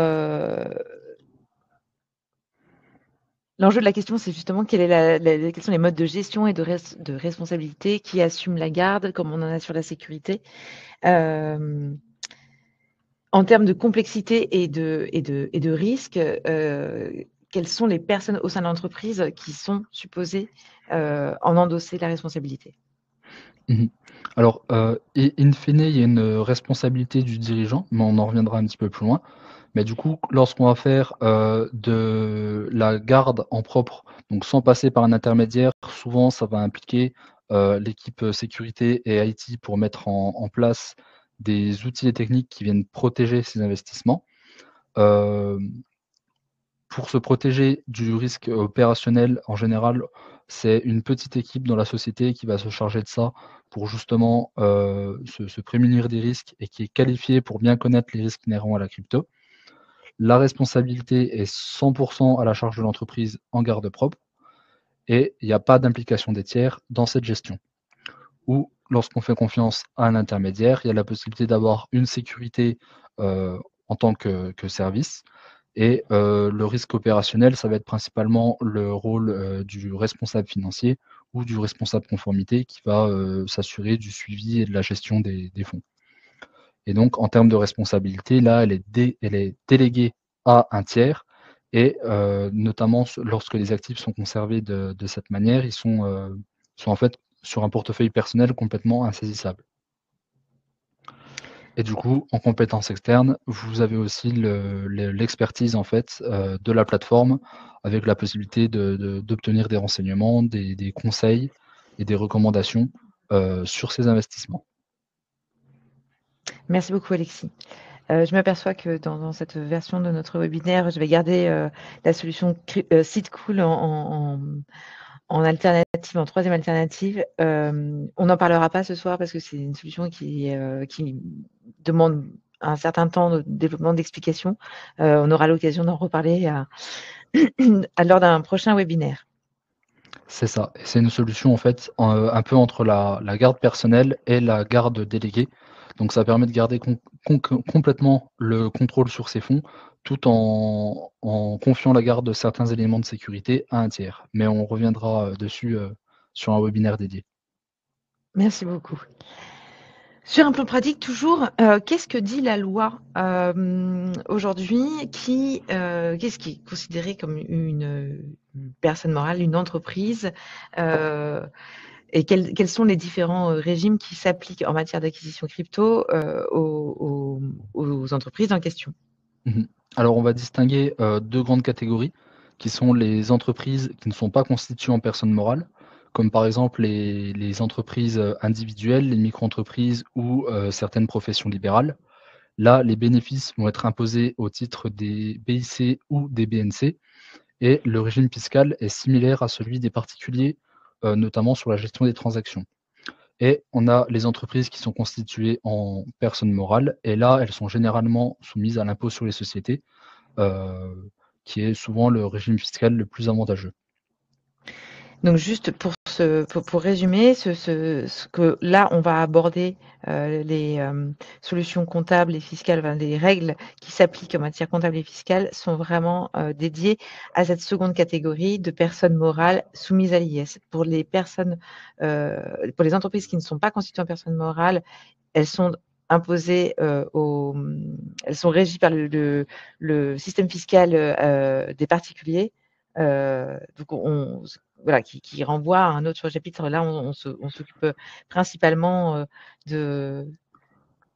l'enjeu de la question, c'est justement quelle est quels sont les modes de gestion et de responsabilité, qui assume la garde, comment on en assure la sécurité? Hem En termes de complexité et de risque, quelles sont les personnes au sein de l'entreprise qui sont supposées, en endosser la responsabilité? Mmh. Alors, in fine, il y a une responsabilité du dirigeant, mais on en reviendra un petit peu plus loin. Mais du coup, lorsqu'on va faire, de la garde en propre, donc sans passer par un intermédiaire, souvent ça va impliquer, l'équipe, sécurité et IT pour mettre en place des outils et techniques qui viennent protéger ces investissements. Hem Pour se protéger du risque opérationnel, en général, c'est une petite équipe dans la société qui va se charger de ça pour justement, se prémunir des risques et qui est qualifiée pour bien connaître les risques inhérents à la crypto. La responsabilité est 100 à la charge de l'entreprise en garde propre et il y a pas d'implication des tiers dans cette gestion. Ou lorsqu'on fait confiance à un intermédiaire, il y a la possibilité d'avoir une sécurité, heu, en tant que service et le risque opérationnel, ça va être principalement le rôle, du responsable financier ou du responsable conformité qui va, s'assurer du suivi et de la gestion des fonds. Et donc en termes de responsabilité, là, elle est déléguée à un tiers et notamment lorsque les actifs sont conservés de cette manière, ils sont en fait sur un portefeuille personnel complètement insaisissable. Et du coup, en compétences externes, vous avez aussi l'expertise en fait, de la plateforme avec la possibilité d'obtenir des renseignements, des conseils et des recommandations, sur ces investissements. Merci beaucoup Alexis. Je m'aperçois que dans cette version de notre webinaire, je vais garder, la solution Seedcool en alternative, en troisième alternative. On n'en parlera pas ce soir parce que c'est une solution qui demande un certain temps de développement, d'explication. On aura l'occasion d'en reparler lors d'un prochain webinaire. C'est ça et c'est une solution en fait, un peu entre la garde personnelle et la garde déléguée. Donc ça permet de garder complètement le contrôle sur ses fonds, tout en confiant la garde de certains éléments de sécurité à un tiers. Mais on reviendra, dessus, sur un webinaire dédié. Merci beaucoup. Sur un plan pratique toujours, qu'est-ce que dit la loi, aujourd'hui qu'est-ce qui est considéré comme une personne morale, une entreprise? Et quels sont les différents, régimes qui s'appliquent en matière d'acquisition crypto, aux entreprises en question? Mmh. Alors on va distinguer, 2 grandes catégories, qui sont les entreprises qui ne sont pas constituées en personne morale, comme par exemple les entreprises, individuelles, les micro-entreprises ou, certaines professions libérales. Là, les bénéfices vont être imposés au titre des BIC ou des BNC et le régime fiscal est similaire à celui des particuliers, notamment sur la gestion des transactions. Et on a les entreprises qui sont constituées en personne morale et là, elles sont généralement soumises à l'impôt sur les sociétés, qui est souvent le régime fiscal le plus avantageux. Donc juste pour résumer, ce que là, on va aborder, les, solutions comptables et fiscales, enfin des règles qui s'appliquent en matière comptable et fiscale sont vraiment, dédiées à cette seconde catégorie de personnes morales soumises à l'IS. Pour les entreprises qui ne sont pas constituées en personnes morales, elles sont imposées, elles sont régies par le système fiscal, des particuliers. Donc voilà, qui renvoie à un autre chapitre. Là, on s'occupe principalement, de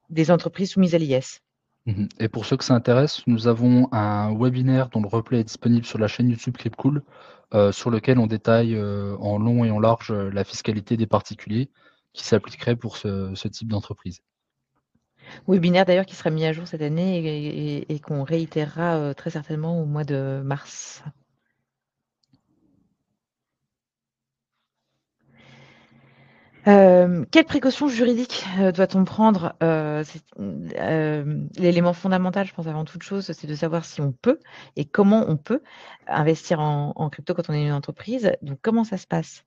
des entreprises soumises à l'IS. Mmh. Et pour ceux que ça intéresse, nous avons un webinaire dont le replay est disponible sur la chaîne YouTube Cryptcool, sur lequel on détaille, en long et en large, la fiscalité des particuliers qui s'appliquerait pour ce type d'entreprise. Webinaire d'ailleurs qui sera mis à jour cette année et qu'on réitérera, très certainement au mois de mars. Quelles précautions juridiques, doit-on prendre? L'élément fondamental, je pense avant toute chose, c'est de savoir si on peut et comment on peut investir en crypto quand on est une entreprise. Donc comment ça se passe?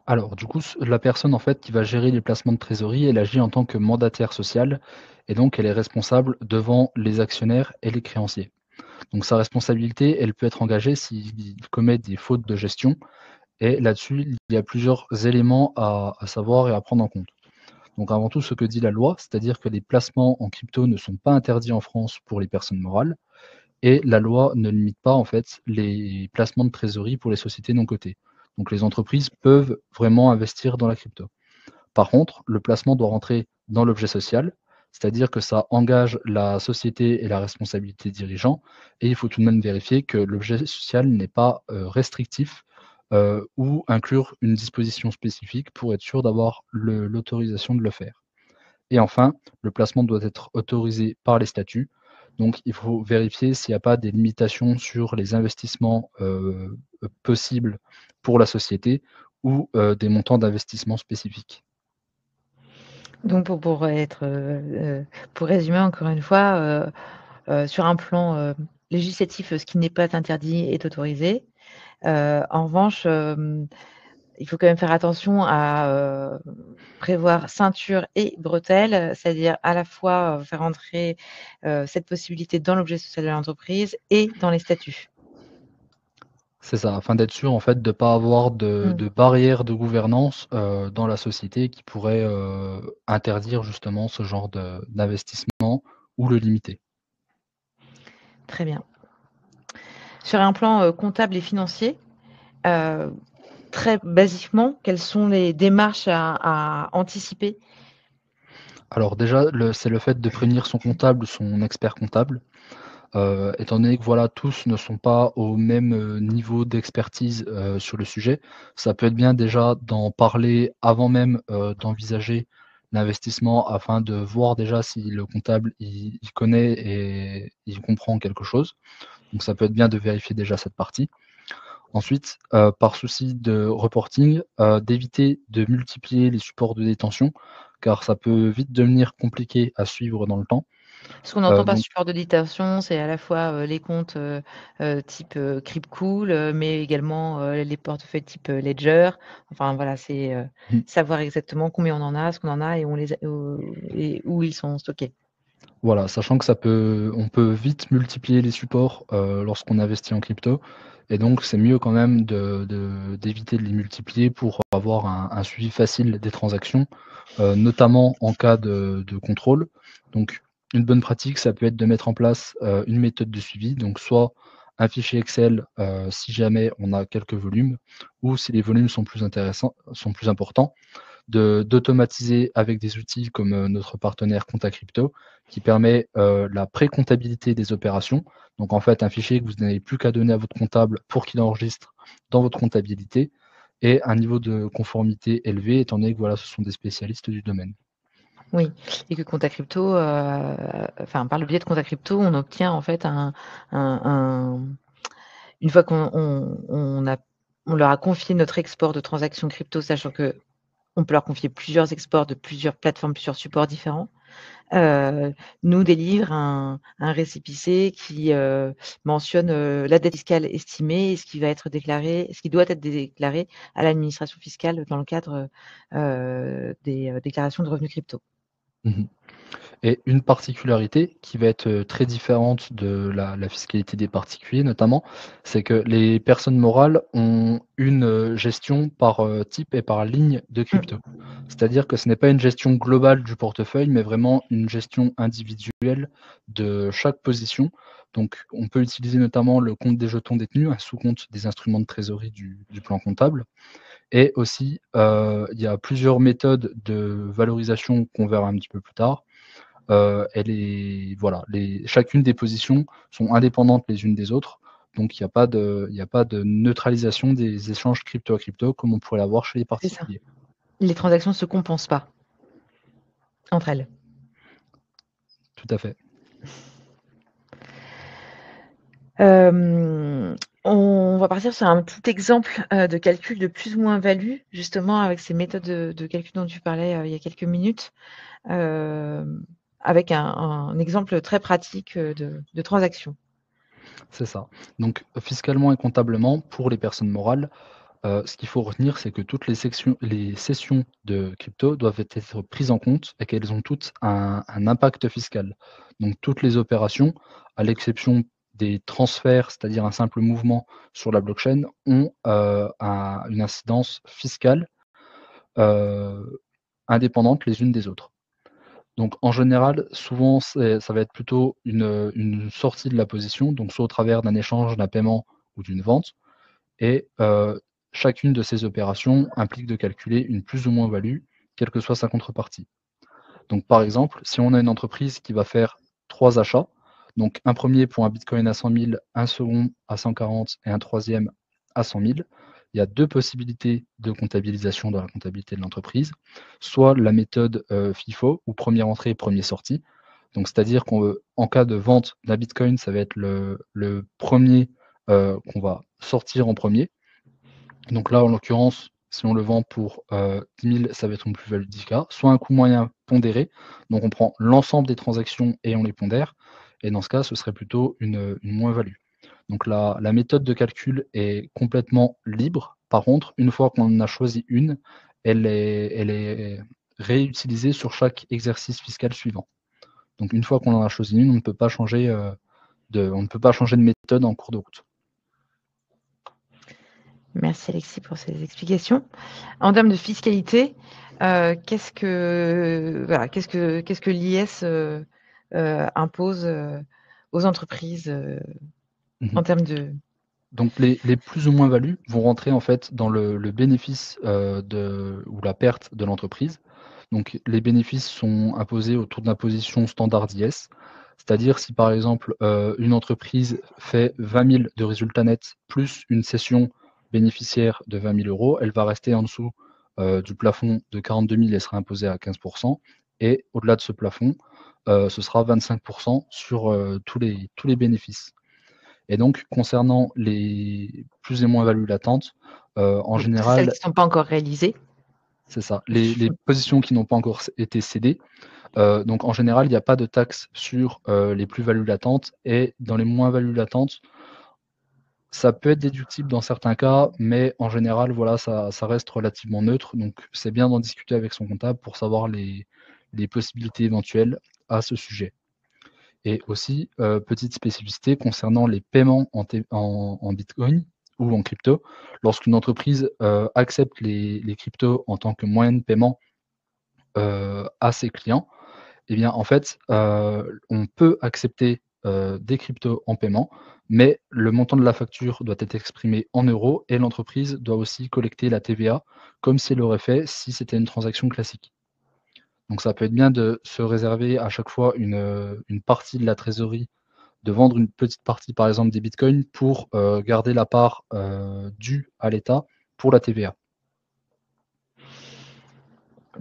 Alors du coup, la personne en fait qui va gérer les placements de trésorerie, elle agit en tant que mandataire social et donc elle est responsable devant les actionnaires et les créanciers. Donc sa responsabilité, elle peut être engagée s'il commet des fautes de gestion et là-dessus, il y a plusieurs éléments à savoir et à prendre en compte. Donc avant tout, ce que dit la loi, c'est-à-dire que les placements en crypto ne sont pas interdits en France pour les personnes morales et la loi ne limite pas en fait les placements de trésorerie pour les sociétés non cotées. Donc les entreprises peuvent vraiment investir dans la crypto. Par contre, le placement doit rentrer dans l'objet social, c'est-à-dire que ça engage la société et la responsabilité dirigeant et il faut tout de même vérifier que l'objet social n'est pas, restrictif, ou inclure une disposition spécifique pour être sûr d'avoir l'autorisation de le faire. Et enfin, le placement doit être autorisé par les statuts, donc il faut vérifier s'il n'y a pas des limitations sur les investissements, possibles pour la société ou, des montants d'investissement spécifiques. Donc pour résumer encore une fois, sur un plan, législatif, ce qui n'est pas interdit est autorisé. En revanche, il faut quand même faire attention à, prévoir ceinture et bretelles, c'est-à-dire à la fois, faire entrer, cette possibilité dans l'objet social de l'entreprise et dans les statuts. C'est ça, afin d'être sûr en fait de pas avoir de Mmh. de barrières de gouvernance, dans la société qui pourraient, interdire justement ce genre d'investissement ou le limiter. Très bien. Sur un plan, comptable et financier, heu, très basiquement, quelles sont les démarches à anticiper? Alors déjà, c'est le fait de prévenir son comptable ou son expert comptable, étant donné que voilà, tous ne sont pas au même, niveau d'expertise, sur le sujet. Ça peut être bien déjà d'en parler avant même, d'envisager l'investissement afin de voir déjà si le comptable il connaît et il comprend quelque chose. Donc ça peut être bien de vérifier déjà cette partie. Ensuite, par souci de reporting, d'éviter de multiplier les supports de détention, car ça peut vite devenir compliqué à suivre dans le temps. Ce qu'on entend par Donc support de dictation, c'est à la fois, les comptes, type, Cryptcool, mais également, les portefeuilles type, Ledger. Enfin voilà, c'est, mmh, savoir exactement combien on en a, ce qu'on en a et où ils sont stockés. voilà, sachant que on peut vite multiplier les supports, lorsqu'on investit en crypto et donc c'est mieux quand même d'éviter de les multiplier pour avoir un suivi facile des transactions, notamment en cas de contrôle. Donc une bonne pratique, ça peut être de mettre en place, une méthode de suivi, donc soit un fichier Excel, si jamais on a quelques volumes ou si les volumes sont plus importants, d'automatiser avec des outils comme, notre partenaire Compta Crypto qui permet, la pré-comptabilité des opérations. Donc en fait, un fichier que vous n'avez plus qu'à donner à votre comptable pour qu'il enregistre dans votre comptabilité et un niveau de conformité élevé étant donné que voilà, ce sont des spécialistes du domaine. Oui et que Compta Crypto, enfin par le biais de Compta Crypto, on obtient en fait un une fois on leur a confié notre export de transactions crypto, sachant qu'on peut leur confier plusieurs exports de plusieurs plateformes, plusieurs supports différents. Nous délivre un récépissé qui, mentionne, la dette fiscale estimée et ce qui doit être déclaré à l'administration fiscale dans le cadre, des, déclarations de revenus crypto. Mmh. Et une particularité qui va être, très différente de la fiscalité des particuliers notamment, c'est que les personnes morales ont une, gestion par, type et par ligne de crypto. Mmh. C'est-à-dire que ce n'est pas une gestion globale du portefeuille, mais vraiment une gestion individuelle de chaque position. Donc on peut utiliser notamment le compte des jetons détenus, un sous-compte des instruments de trésorerie du plan comptable et aussi, il y a plusieurs méthodes de valorisation qu'on verra un petit peu plus tard. Elle est voilà, chacune des positions sont indépendantes les unes des autres, donc il y a pas de neutralisation des échanges crypto à crypto comme on pourrait l'avoir chez les C'est ça. particuliers. Les transactions ne se compensent pas entre elles. Tout à fait. Hem, on va partir sur un petit exemple, de calcul de plus-moins-value, justement avec ces méthodes de calcul dont tu parlais, il y a quelques minutes. Avec un exemple très pratique, de transaction. C'est ça. Donc fiscalement et comptablement, pour les personnes morales, ce qu'il faut retenir, c'est que toutes les cessions de crypto doivent être prises en compte et qu'elles ont toutes un impact fiscal. Donc toutes les opérations, à l'exception des transferts, c'est-à-dire un simple mouvement sur la blockchain, ont, une incidence fiscale, heu indépendantes les unes des autres. Donc en général, souvent, ça va être plutôt une sortie de la position, donc soit au travers d'un échange, d'un paiement ou d'une vente et chacune de ces opérations implique de calculer une plus ou moins-value, quelle que soit sa contrepartie. Donc par exemple, si on a une entreprise qui va faire 3 achats, donc un premier pour un bitcoin à 100 000, un second à 140 et un troisième à 100 000, il y a 2 possibilités de comptabilisation dans la comptabilité de l'entreprise. Soit la méthode FIFO, ou première entrée, premier sortie. Donc c'est-à-dire qu'en cas de vente d'un bitcoin, ça va être le premier qu'on va sortir en premier. Donc là, en l'occurrence, si on le vend pour 10 000, ça va être une plus-value de 10K, soit un coût moyen pondéré, donc on prend l'ensemble des transactions et on les pondère, et dans ce cas, ce serait plutôt une moins-value. Donc la méthode de calcul est complètement libre. Par contre, une fois qu'on en a choisi une, elle est réutilisée sur chaque exercice fiscal suivant. Donc une fois qu'on en a choisi une, on ne peut pas changer de méthode en cours de route. Merci Alexis pour ces explications. En termes de fiscalité, qu'est-ce que l'IS impose aux entreprises en termes de... Donc les plus ou moins-values vont rentrer en fait dans le bénéfice ou la perte de l'entreprise. Donc les bénéfices sont imposés autour de l'imposition standard IS. C'est-à-dire si par exemple une entreprise fait 20 000 de résultats nets plus une cession bénéficiaire de 20 000 euros, elle va rester en dessous du plafond de 42 000 et sera imposée à 15%. Et au-delà de ce plafond, ce sera 25% sur tous les bénéfices. Et donc, concernant les plus et moins-values latentes, en Donc, celles général, qui ne sont pas encore réalisées. c'est ça, les positions qui n'ont pas encore été cédées. Donc, en général, il n'y a pas de taxe sur les plus-values latentes et dans les moins-values latentes, ça peut être déductible dans certains cas, mais en général, voilà, ça reste relativement neutre. Donc, c'est bien d'en discuter avec son comptable pour savoir les possibilités éventuelles à ce sujet. Et aussi, petite spécificité concernant les paiements en bitcoin ou en crypto. Lorsqu'une entreprise accepte les cryptos en tant que moyen de paiement à ses clients, eh bien, en fait, on peut accepter des cryptos en paiement, mais le montant de la facture doit être exprimé en euros et l'entreprise doit aussi collecter la TVA comme si elle l'aurait fait si c'était une transaction classique. Donc ça peut être bien de se réserver à chaque fois une partie de la trésorerie, de vendre une petite partie, par exemple, des bitcoins pour garder la part due à l'État pour la TVA.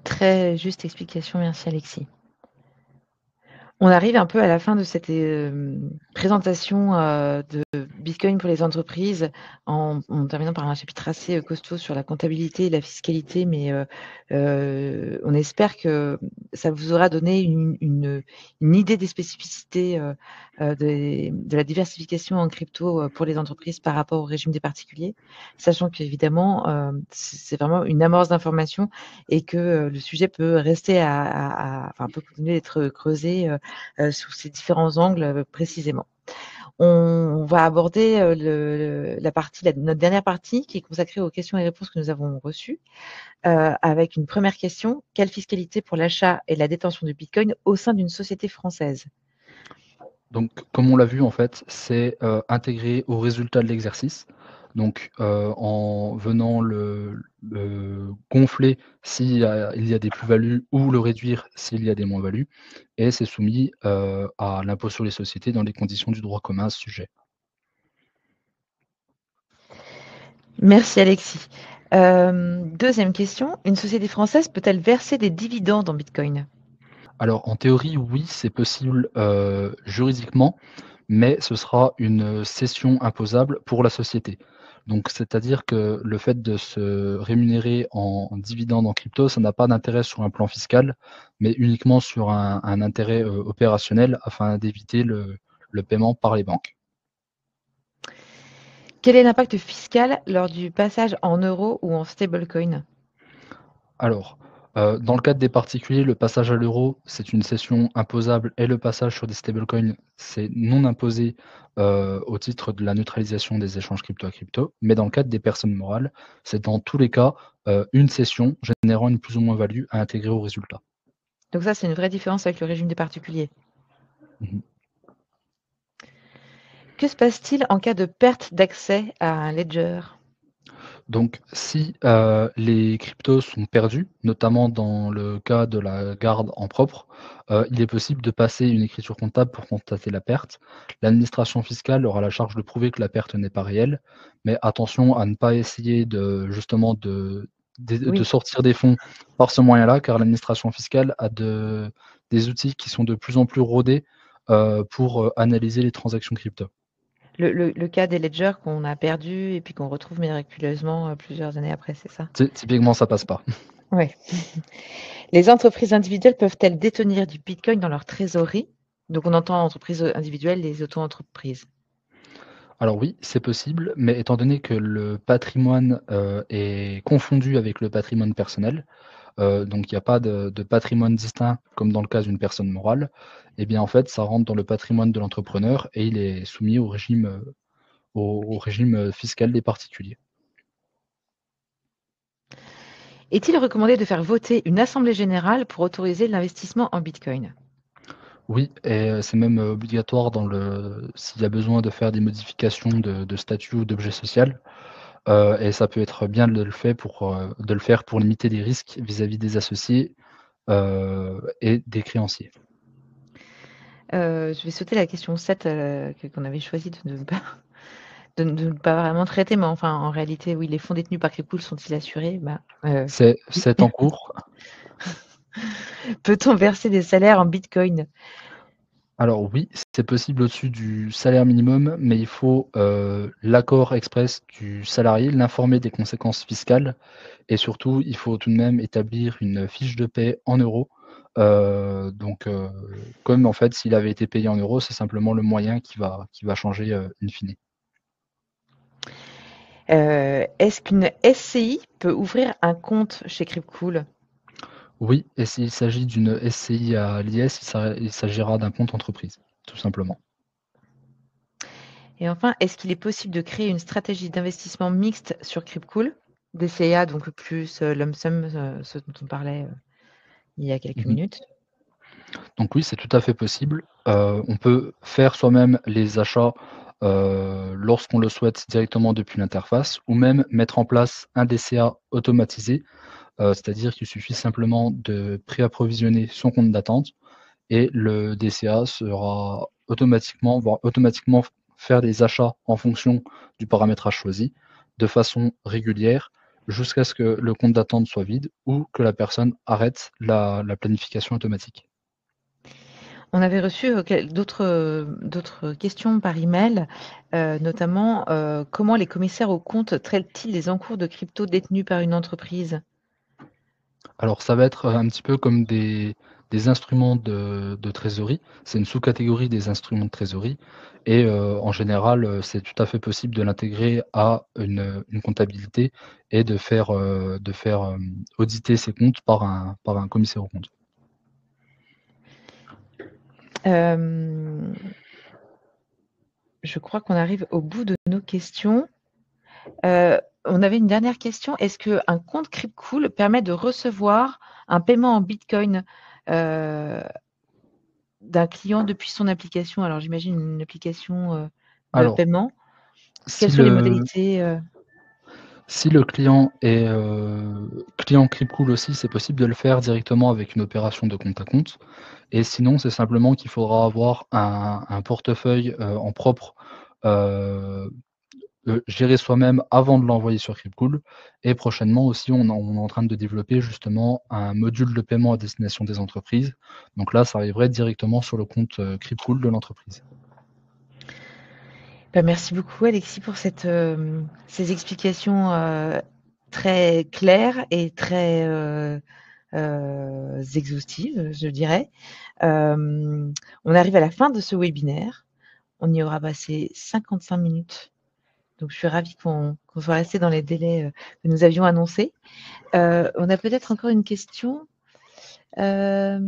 Très juste explication, merci Alexis. On arrive un peu à la fin de cette présentation de Bitcoin pour les entreprises, en terminant par un chapitre assez costaud sur la comptabilité et la fiscalité, mais on espère que ça vous aura donné une idée des spécificités de la diversification en crypto pour les entreprises par rapport au régime des particuliers, sachant qu'évidemment, c'est vraiment une amorce d'informations et que le sujet peut rester peut continuer d'être creusé sous ces différents angles précisément. On va aborder notre dernière partie qui est consacrée aux questions et réponses que nous avons reçues, avec une première question. Quelle fiscalité pour l'achat et la détention de Bitcoin au sein d'une société française? Donc, comme on l'a vu, en fait, c'est intégré au résultat de l'exercice. Donc, en venant le gonfler s'il y a des plus-values ou le réduire s'il y a des moins-values. Et c'est soumis à l'impôt sur les sociétés dans les conditions du droit commun à ce sujet. Merci Alexis. Deuxième question. Une société française peut-elle verser des dividendes en Bitcoin? Alors, en théorie, oui, c'est possible juridiquement, mais ce sera une cession imposable pour la société. Donc, c'est-à-dire que le fait de se rémunérer en dividende en crypto, ça n'a pas d'intérêt sur un plan fiscal, mais uniquement sur un intérêt opérationnel afin d'éviter le paiement par les banques. Quel est l'impact fiscal lors du passage en euros ou en stablecoin? Alors, Dans le cadre des particuliers, le passage à l'euro, c'est une cession imposable et le passage sur des stablecoins, c'est non imposé, au titre de la neutralisation des échanges crypto à crypto. Mais dans le cadre des personnes morales, c'est dans tous les cas, une cession générant une plus ou moins value à intégrer au résultat. Donc ça, c'est une vraie différence avec le régime des particuliers. Mmh. Que se passe-t-il en cas de perte d'accès à un ledger? Donc si, les cryptos sont perdus, notamment dans le cas de la garde en propre, il est possible de passer une écriture comptable pour constater la perte. L'administration fiscale aura la charge de prouver que la perte n'est pas réelle, mais attention à ne pas essayer de justement de Oui, sortir des fonds par ce moyen-là, car l'administration fiscale a des outils qui sont de plus en plus rodés, pour, analyser les transactions crypto. le cas des ledgers qu'on a perdus et puis qu'on retrouve miraculeusement, plusieurs années après, c'est ça? Typiquement, ça passe pas. Ouais. Les entreprises individuelles peuvent-elles détenir du bitcoin dans leur trésorerie? Donc on entend entreprises, individuelles, les auto-entreprises. Alors oui, c'est possible, mais étant donné que le patrimoine, est confondu avec le patrimoine personnel, donc il y a pas de patrimoine distinct comme dans le cas d'une personne morale, eh bien, en fait, ça rentre dans le patrimoine de l'entrepreneur et il est soumis au régime, au régime, fiscal des particuliers. Est-il recommandé de faire voter une assemblée générale pour autoriser l'investissement en bitcoin? Oui et c'est même, obligatoire dans le s'il y a besoin de faire des modifications de statut ou d'objet social, et ça peut être bien de le faire pour limiter les risques vis-à-vis des associés et des créanciers. Je vais sauter la question 7 qu'on avait choisi de ne pas de ne pas vraiment traiter, mais enfin, en réalité, oui, les fonds détenus par Cryptool sont-ils assurés? Bah, oui. C'est en cours. Peut-on verser des salaires en bitcoin? Alors oui, c'est possible au-dessus du salaire minimum, mais il faut, l'accord express du salarié, l'informer des conséquences fiscales et surtout, il faut tout de même établir une fiche de paie en euros. Donc, comme en fait s'il avait été payé en euros, c'est simplement le moyen qui va changer, in fine. Est-ce qu'une SCI peut ouvrir un compte chez Cryptool? Oui et s'il s'agit d'une SCI à l'IS, il s'agira d'un compte entreprise, tout simplement. Et enfin, est-ce qu'il est possible de créer une stratégie d'investissement mixte sur Cryptool? DCA, donc plus, lump sum, ce dont on parlait, il y a quelques Mmh. minutes. Donc oui, c'est tout à fait possible. On peut faire soi-même les achats, lorsqu'on le souhaite directement depuis l'interface ou même mettre en place un DCA automatisé, c'est-à-dire qu'il suffit simplement de préapprovisionner son compte d'attente et le DCA va automatiquement faire des achats en fonction du paramétrage choisi, de façon régulière, jusqu'à ce que le compte d'attente soit vide ou que la personne arrête la planification automatique. On avait reçu, d'autres questions par email, notamment, comment les commissaires aux comptes traitent-ils les encours de crypto détenus par une entreprise? Alors ça va être, un petit peu comme des instruments de trésorerie. C'est une sous-catégorie des instruments de trésorerie et en général, c'est tout à fait possible de l'intégrer à une comptabilité et de faire auditer ses comptes par un commissaire aux comptes. Hem, je crois qu'on arrive au bout de nos questions. On avait une dernière question. Est-ce qu'un compte Cryptcool permet de recevoir un paiement en bitcoin, heu, d'un client depuis son application? Alors j'imagine une application, de Alors paiement. Quelles si sont les le modalités, si le client est, client Cryptcool aussi, c'est possible de le faire directement avec une opération de compte à compte. Et sinon, c'est simplement qu'il faudra avoir un portefeuille, en propre, heu géré soi-même avant de l'envoyer sur Cryptcool et prochainement aussi, on est en train de développer justement un module de paiement à destination des entreprises. Donc là, ça arriverait directement sur le compte, Cryptcool de l'entreprise. Bah, merci beaucoup Alexis pour ces explications, très claires et très, exhaustives, je dirais. On arrive à la fin de ce webinaire. On y aura passé 55 minutes. Donc, je suis ravie qu'on soit resté dans les délais que nous avions annoncés. On a peut-être encore une question. Quelqu'un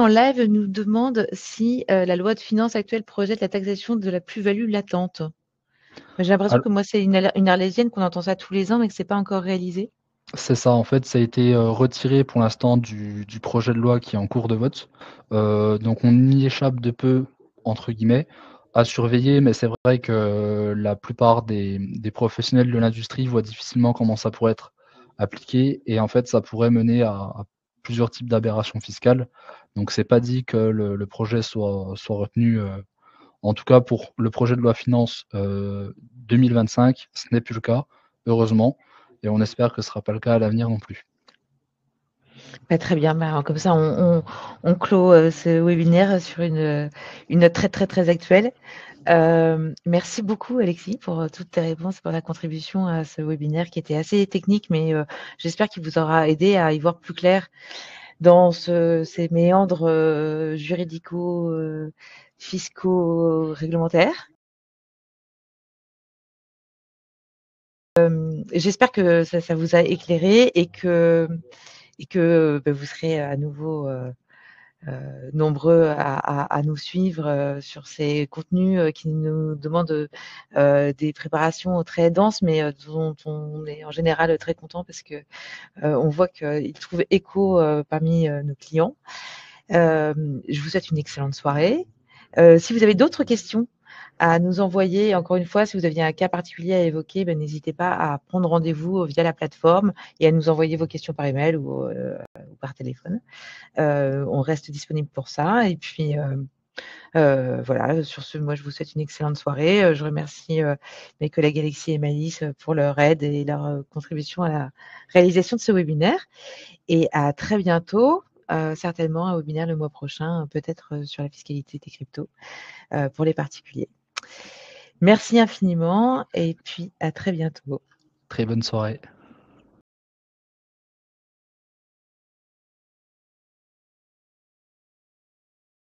en live nous demande si la loi de finances actuelle projette la taxation de la plus-value latente. J'ai l'impression que moi, c'est une arlésienne qu'on entend ça tous les ans, mais que ce n'est pas encore réalisé. C'est ça, en fait, ça a été, retiré pour l'instant du projet de loi qui est en cours de vote. Donc on y échappe de peu, entre guillemets, à surveiller, mais c'est vrai que la plupart des professionnels de l'industrie voient difficilement comment ça pourrait être appliqué et en fait, ça pourrait mener à plusieurs types d'aberrations fiscales. Donc c'est pas dit que le projet soit retenu, en tout cas pour le projet de loi finances, 2025, ce n'est plus le cas, heureusement et on espère que ce ne sera pas le cas à l'avenir non plus. Très bien, comme ça on clôt ce webinaire sur une note très, très, très actuelle. Merci beaucoup Alexis pour toutes tes réponses, pour la contribution à ce webinaire qui était assez technique, mais j'espère qu'il vous aura aidé à y voir plus clair dans ces méandres juridico fiscaux réglementaires. J'espère que ça vous a éclairé et que vous serez à nouveau nombreux à nous suivre sur ces contenus qui nous demandent des préparations très denses, mais dont on est en général très content parce que on voit qu'ils trouvent écho parmi nos clients. Je vous souhaite une excellente soirée. Si vous avez d'autres questions à nous envoyer, encore une fois, si vous aviez un cas particulier à évoquer, n'hésitez pas à prendre rendez-vous via la plateforme et à nous envoyer vos questions par email ou par téléphone. On reste disponible pour ça. Et puis, voilà, sur ce, moi, je vous souhaite une excellente soirée. Je remercie mes collègues Alexis et Malice pour leur aide et leur contribution à la réalisation de ce webinaire. Et à très bientôt, certainement un webinaire le mois prochain, peut-être sur la fiscalité des cryptos pour les particuliers. Merci infiniment et puis à très bientôt. Très bonne soirée.